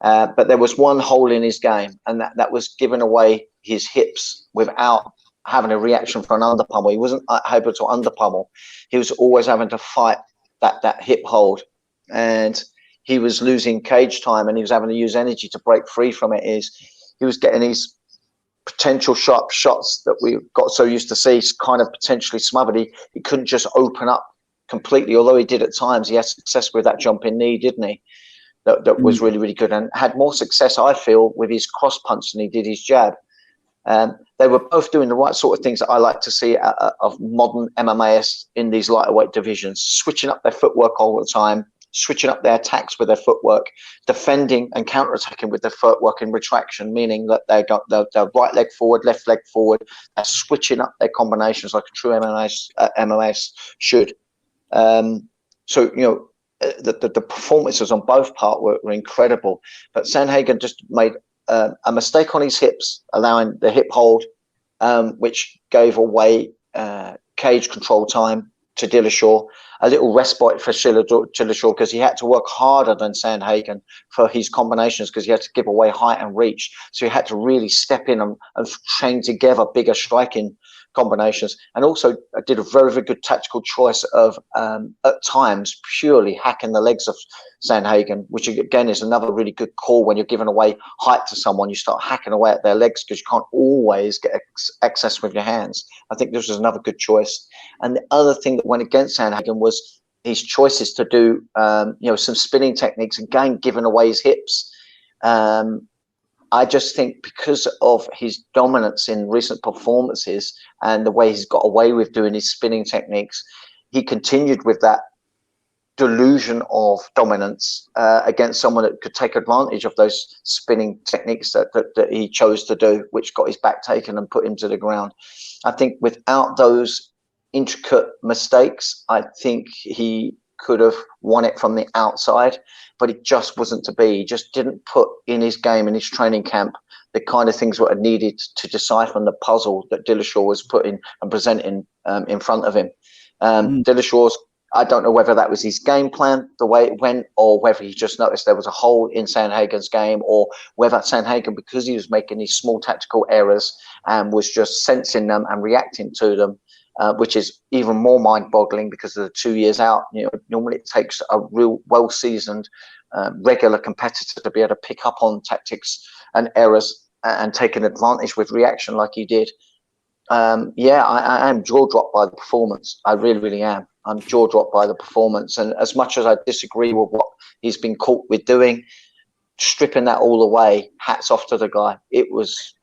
S2: But there was one hole in his game, and that was giving away his hips without having a reaction for an underpummel. He wasn't able to underpummel. He was always having to fight that hip hold. And he was losing cage time, and he was having to use energy to break free from it. He was getting these potential sharp shots that we got so used to see kind of potentially smothered. He couldn't just open up completely, although he did at times. He had success with that jumping knee, didn't he? That was really, really good, and had more success, I feel, with his cross punch than he did his jab. They were both doing the right sort of things that I like to see of modern MMAs in these lightweight divisions, switching up their footwork all the time, switching up their attacks with their footwork, defending and counterattacking with their footwork in retraction, meaning that they got their right leg forward, left leg forward, switching up their combinations like a true MMA should. The performances on both parts were incredible, but Sandhagen just made a mistake on his hips, allowing the hip hold, which gave away cage control time to Dillashaw, a little respite for Dillashaw because he had to work harder than Sandhagen for his combinations because he had to give away height and reach. So he had to really step in and chain together bigger striking combinations, and also did a very, very good tactical choice of at times purely hacking the legs of Sandhagen, which again is another really good call. When you're giving away height to someone, you start hacking away at their legs because you can't always get access with your hands. I think this was another good choice. And the other thing that went against Sandhagen was his choices to do some spinning techniques, again giving away his hips. I just think because of his dominance in recent performances and the way he's got away with doing his spinning techniques, he continued with that delusion of dominance against someone that could take advantage of those spinning techniques that he chose to do, which got his back taken and put him to the ground. I think without those intricate mistakes, I think he could have won it from the outside, but it just wasn't to be. He just didn't put in his game, in his training camp, the kind of things that are needed to decipher the puzzle that Dillashaw was putting and presenting in front of him. Dillashaw's, I don't know whether that was his game plan, the way it went, or whether he just noticed there was a hole in Sandhagen's game, or whether Sandhagen, because he was making these small tactical errors and was just sensing them and reacting to them, which is even more mind-boggling because of the 2 years out. Normally it takes a real well-seasoned regular competitor to be able to pick up on tactics and errors and take an advantage with reaction like he did. I am jaw-dropped by the performance. I really, really am. I'm jaw-dropped by the performance. And as much as I disagree with what he's been caught with doing, stripping that all away, hats off to the guy. It was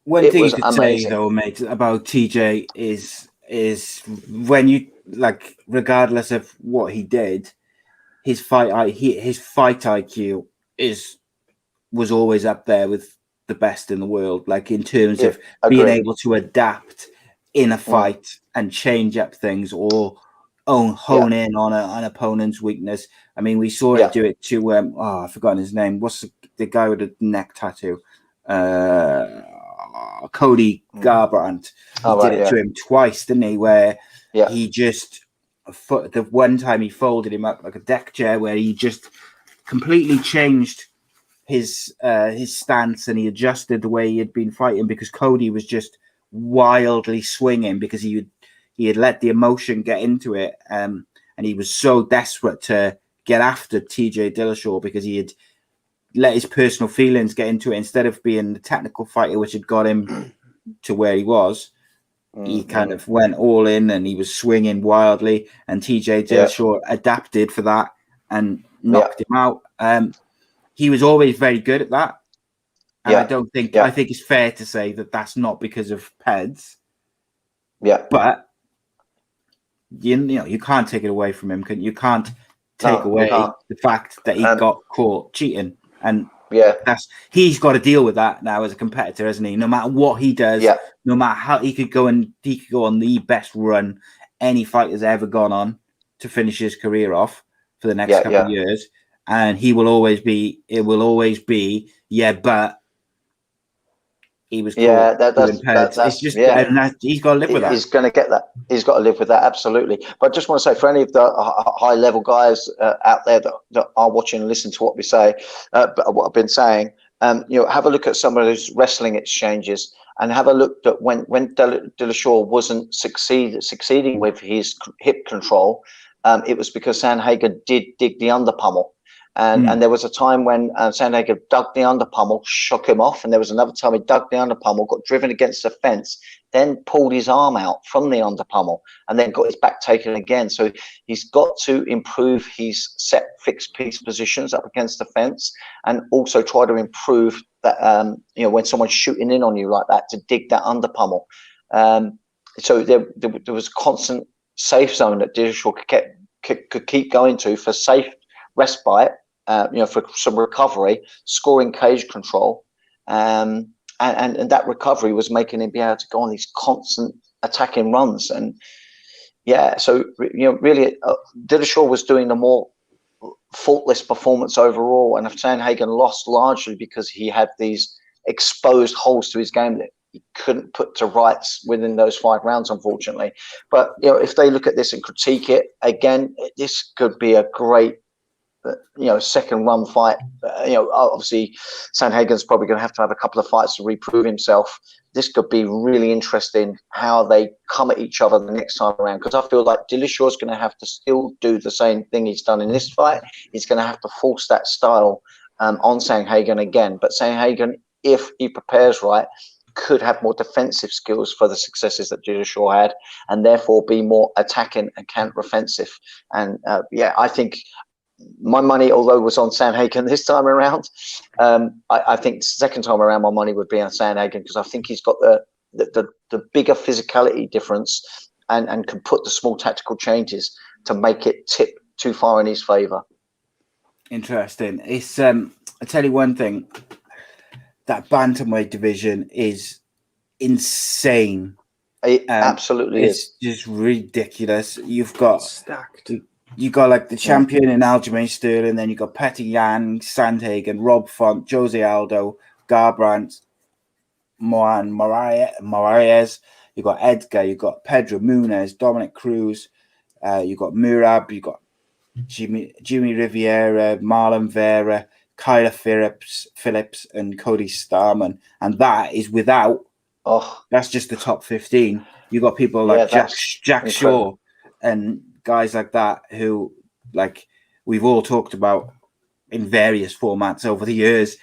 S1: One thing you could
S2: amazing.
S1: say, though, mate, about TJ is when you, like, regardless of what he did, his fight IQ was always up there with the best in the world, like in terms of being able to adapt in a fight and change up things or hone in on an opponent's weakness. I mean, we saw it do it to I've forgotten his name. What's the guy with the neck tattoo? Cody Garbrandt. He did it to him twice, didn't he? Where he just the one time he folded him up like a deck chair, where he just completely changed his stance and he adjusted the way he had been fighting, because Cody was just wildly swinging because he had let the emotion get into it, and he was so desperate to get after TJ Dillishaw because he had let his personal feelings get into it instead of being the technical fighter which had got him to where he was. He kind of went all in and he was swinging wildly, and TJ Dillashaw adapted for that and knocked him out. He was always very good at that. And I don't think, I think it's fair to say that that's not because of Peds.
S2: Yeah.
S1: But, you know, you can't take it away from him. You can't take away the fact that he got caught cheating. And he's got to deal with that now as a competitor, hasn't he? No matter what he does, no matter how he could go on the best run any fighter's ever gone on to finish his career off for the next couple of years. And it will always be, but he was it's just he's got to live with that.
S2: He's going to get that. He's got to live with that, absolutely. But I just want to say, for any of the high level guys out there that are watching and listen to what we say, but what I've been saying, you know, have a look at some of those wrestling exchanges and have a look at when Dillashaw wasn't succeeding with his hip control. It was because Sandhagen did dig the underpummel. And there was a time when Sandhagen dug the underpummel, shook him off. And there was another time he dug the underpummel, got driven against the fence, then pulled his arm out from the underpummel and then got his back taken again. So he's got to improve his set fixed piece positions up against the fence, and also try to improve that, you know, when someone's shooting in on you like that, to dig that underpummel. So there was a constant safe zone that Dillashaw could keep going to for safe respite, you know, for some recovery, scoring cage control, and that recovery was making him be able to go on these constant attacking runs. And so you know, really, Dillashaw was doing the more faultless performance overall, and Sandhagen lost largely because he had these exposed holes to his game that he couldn't put to rights within those 5 rounds, unfortunately. But you know, if they look at this and critique it again, this could be a great, you know, second run fight. You know, obviously Sandhagen's probably going to have a couple of fights to reprove himself. This could be really interesting how they come at each other the next time around, because I feel like Dillashaw's going to have to still do the same thing he's done in this fight. He's going to have to force that style on Sandhagen again. But Sandhagen, if he prepares right, could have more defensive skills for the successes that Dillashaw had, and therefore be more attacking and counter-offensive. And I think my money, although it was on Sandhagen this time around, I think second time around my money would be on Sandhagen, because I think he's got the bigger physicality difference and can put the small tactical changes to make it tip too far in his favour.
S1: Interesting. It's I tell you one thing, that bantamweight division is insane.
S2: It absolutely is.
S1: It's just ridiculous. You've got
S3: stacked.
S1: You got like the champion in Aljamain Sterling, then you got Petr Yan, Sandhagen, Rob Font, Jose Aldo, Garbrandt, Moan Moraes. You got Edgar, you got Pedro Munez, Dominic Cruz, you got Murab, you got Jimmy Riviera, Marlon Vera, Kyler Phillips, and Cody Starman, and that is without. That's just the top 15. You got people like Jack Shaw and guys like that who, like, we've all talked about in various formats over the years.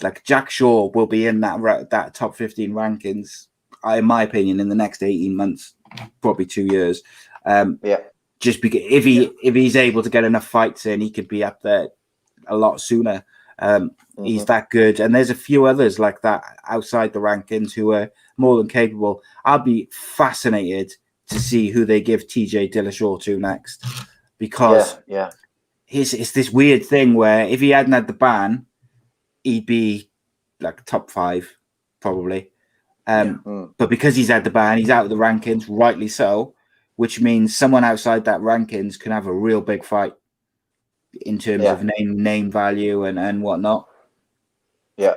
S1: Like Jack Shaw will be in that top 15 rankings, in my opinion, in the next 18 months, probably 2 years. Just because if he's able to get enough fights in, he could be up there a lot sooner. He's that good, and there's a few others like that outside the rankings who are more than capable. I'll be fascinated to see who they give TJ Dillishaw to next, because it's this weird thing where if he hadn't had the ban, he'd be like top 5 probably. But because he's had the ban, he's out of the rankings, rightly so, which means someone outside that rankings can have a real big fight in terms of name value and whatnot. I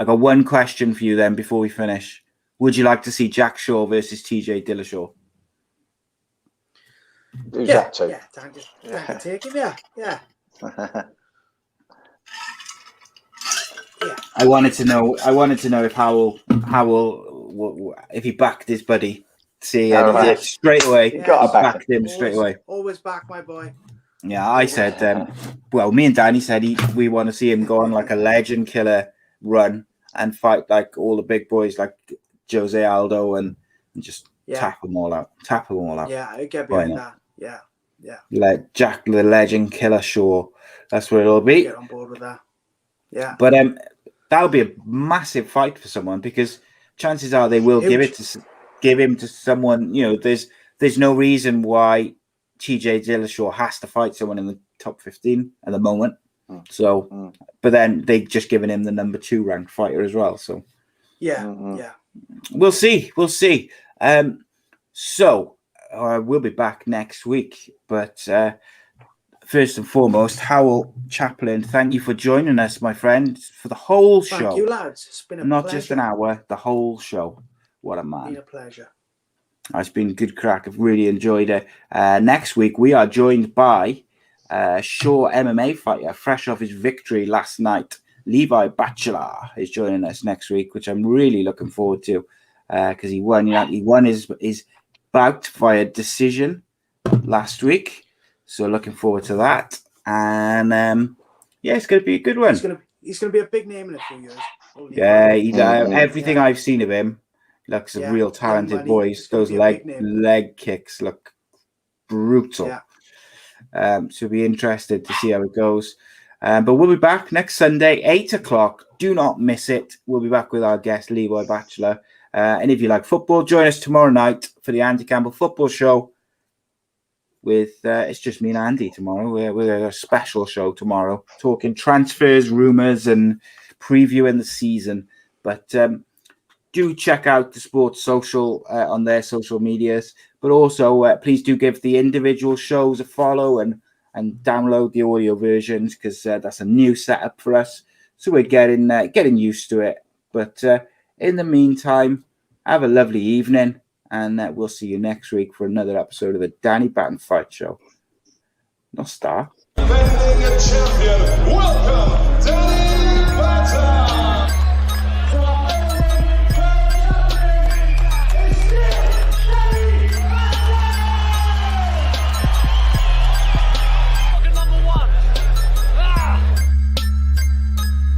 S1: got one question for you then before we finish. Would you like to see Jack Shaw versus TJ Dillashaw?
S2: Who's that to?
S3: Yeah, time to take him, yeah.
S1: I wanted to know if Howell, if he backed his buddy. See, and he did straight away.
S2: You got to back
S1: him straight away.
S3: Always back my boy.
S1: Yeah, I said, well, me and Danny said we want to see him go on like a legend killer run and fight like all the big boys like Jose Aldo and just tap them all out.
S3: Yeah, I get behind that. Yeah.
S1: Like Jack the Legend Killer Shaw. That's what it'll be.
S3: Get on board with that. Yeah.
S1: But that'll be a massive fight for someone, because chances are they will give him to someone. You know, there's no reason why TJ Dillashaw has to fight someone in the top 15 at the moment. So, but then they just given him the number 2 ranked fighter as well. So, we'll see. So we'll be back next week. But first and foremost, Hywel Chaplin, thank you for joining us, my friend, for the whole show.
S3: Thank you, lads. It's been a
S1: not
S3: pleasure.
S1: Just an hour, the whole show. What a man!
S3: It's been a pleasure.
S1: It's been good crack. I've really enjoyed it. Next week, we are joined by Shaw MMA fighter, fresh off his victory last night. Levi Bachelor is joining us next week, which I'm really looking forward to, because he won. He won his bout via decision last week, so looking forward to that. And it's going to be a good one.
S3: He's going to be a big name in a few years.
S1: Everything I've seen of him looks a real talented boy. Those leg kicks look brutal. So we'll be interested to see how it goes. But we'll be back next Sunday, 8:00. Do not miss it. We'll be back with our guest, Levi Bachelor. And if you like football, join us tomorrow night for the Andy Campbell Football Show. With it's just me and Andy tomorrow. We're a special show tomorrow, talking transfers, rumours, and previewing the season. But do check out the Sports Social on their social medias. But also, please do give the individual shows a follow and download the audio versions, because that's a new setup for us. So we're getting used to it. But in the meantime, have a lovely evening, and we'll see you next week for another episode of the Danny Batten Fight Show. No star.
S4: Defending champion, welcome, Danny Batten.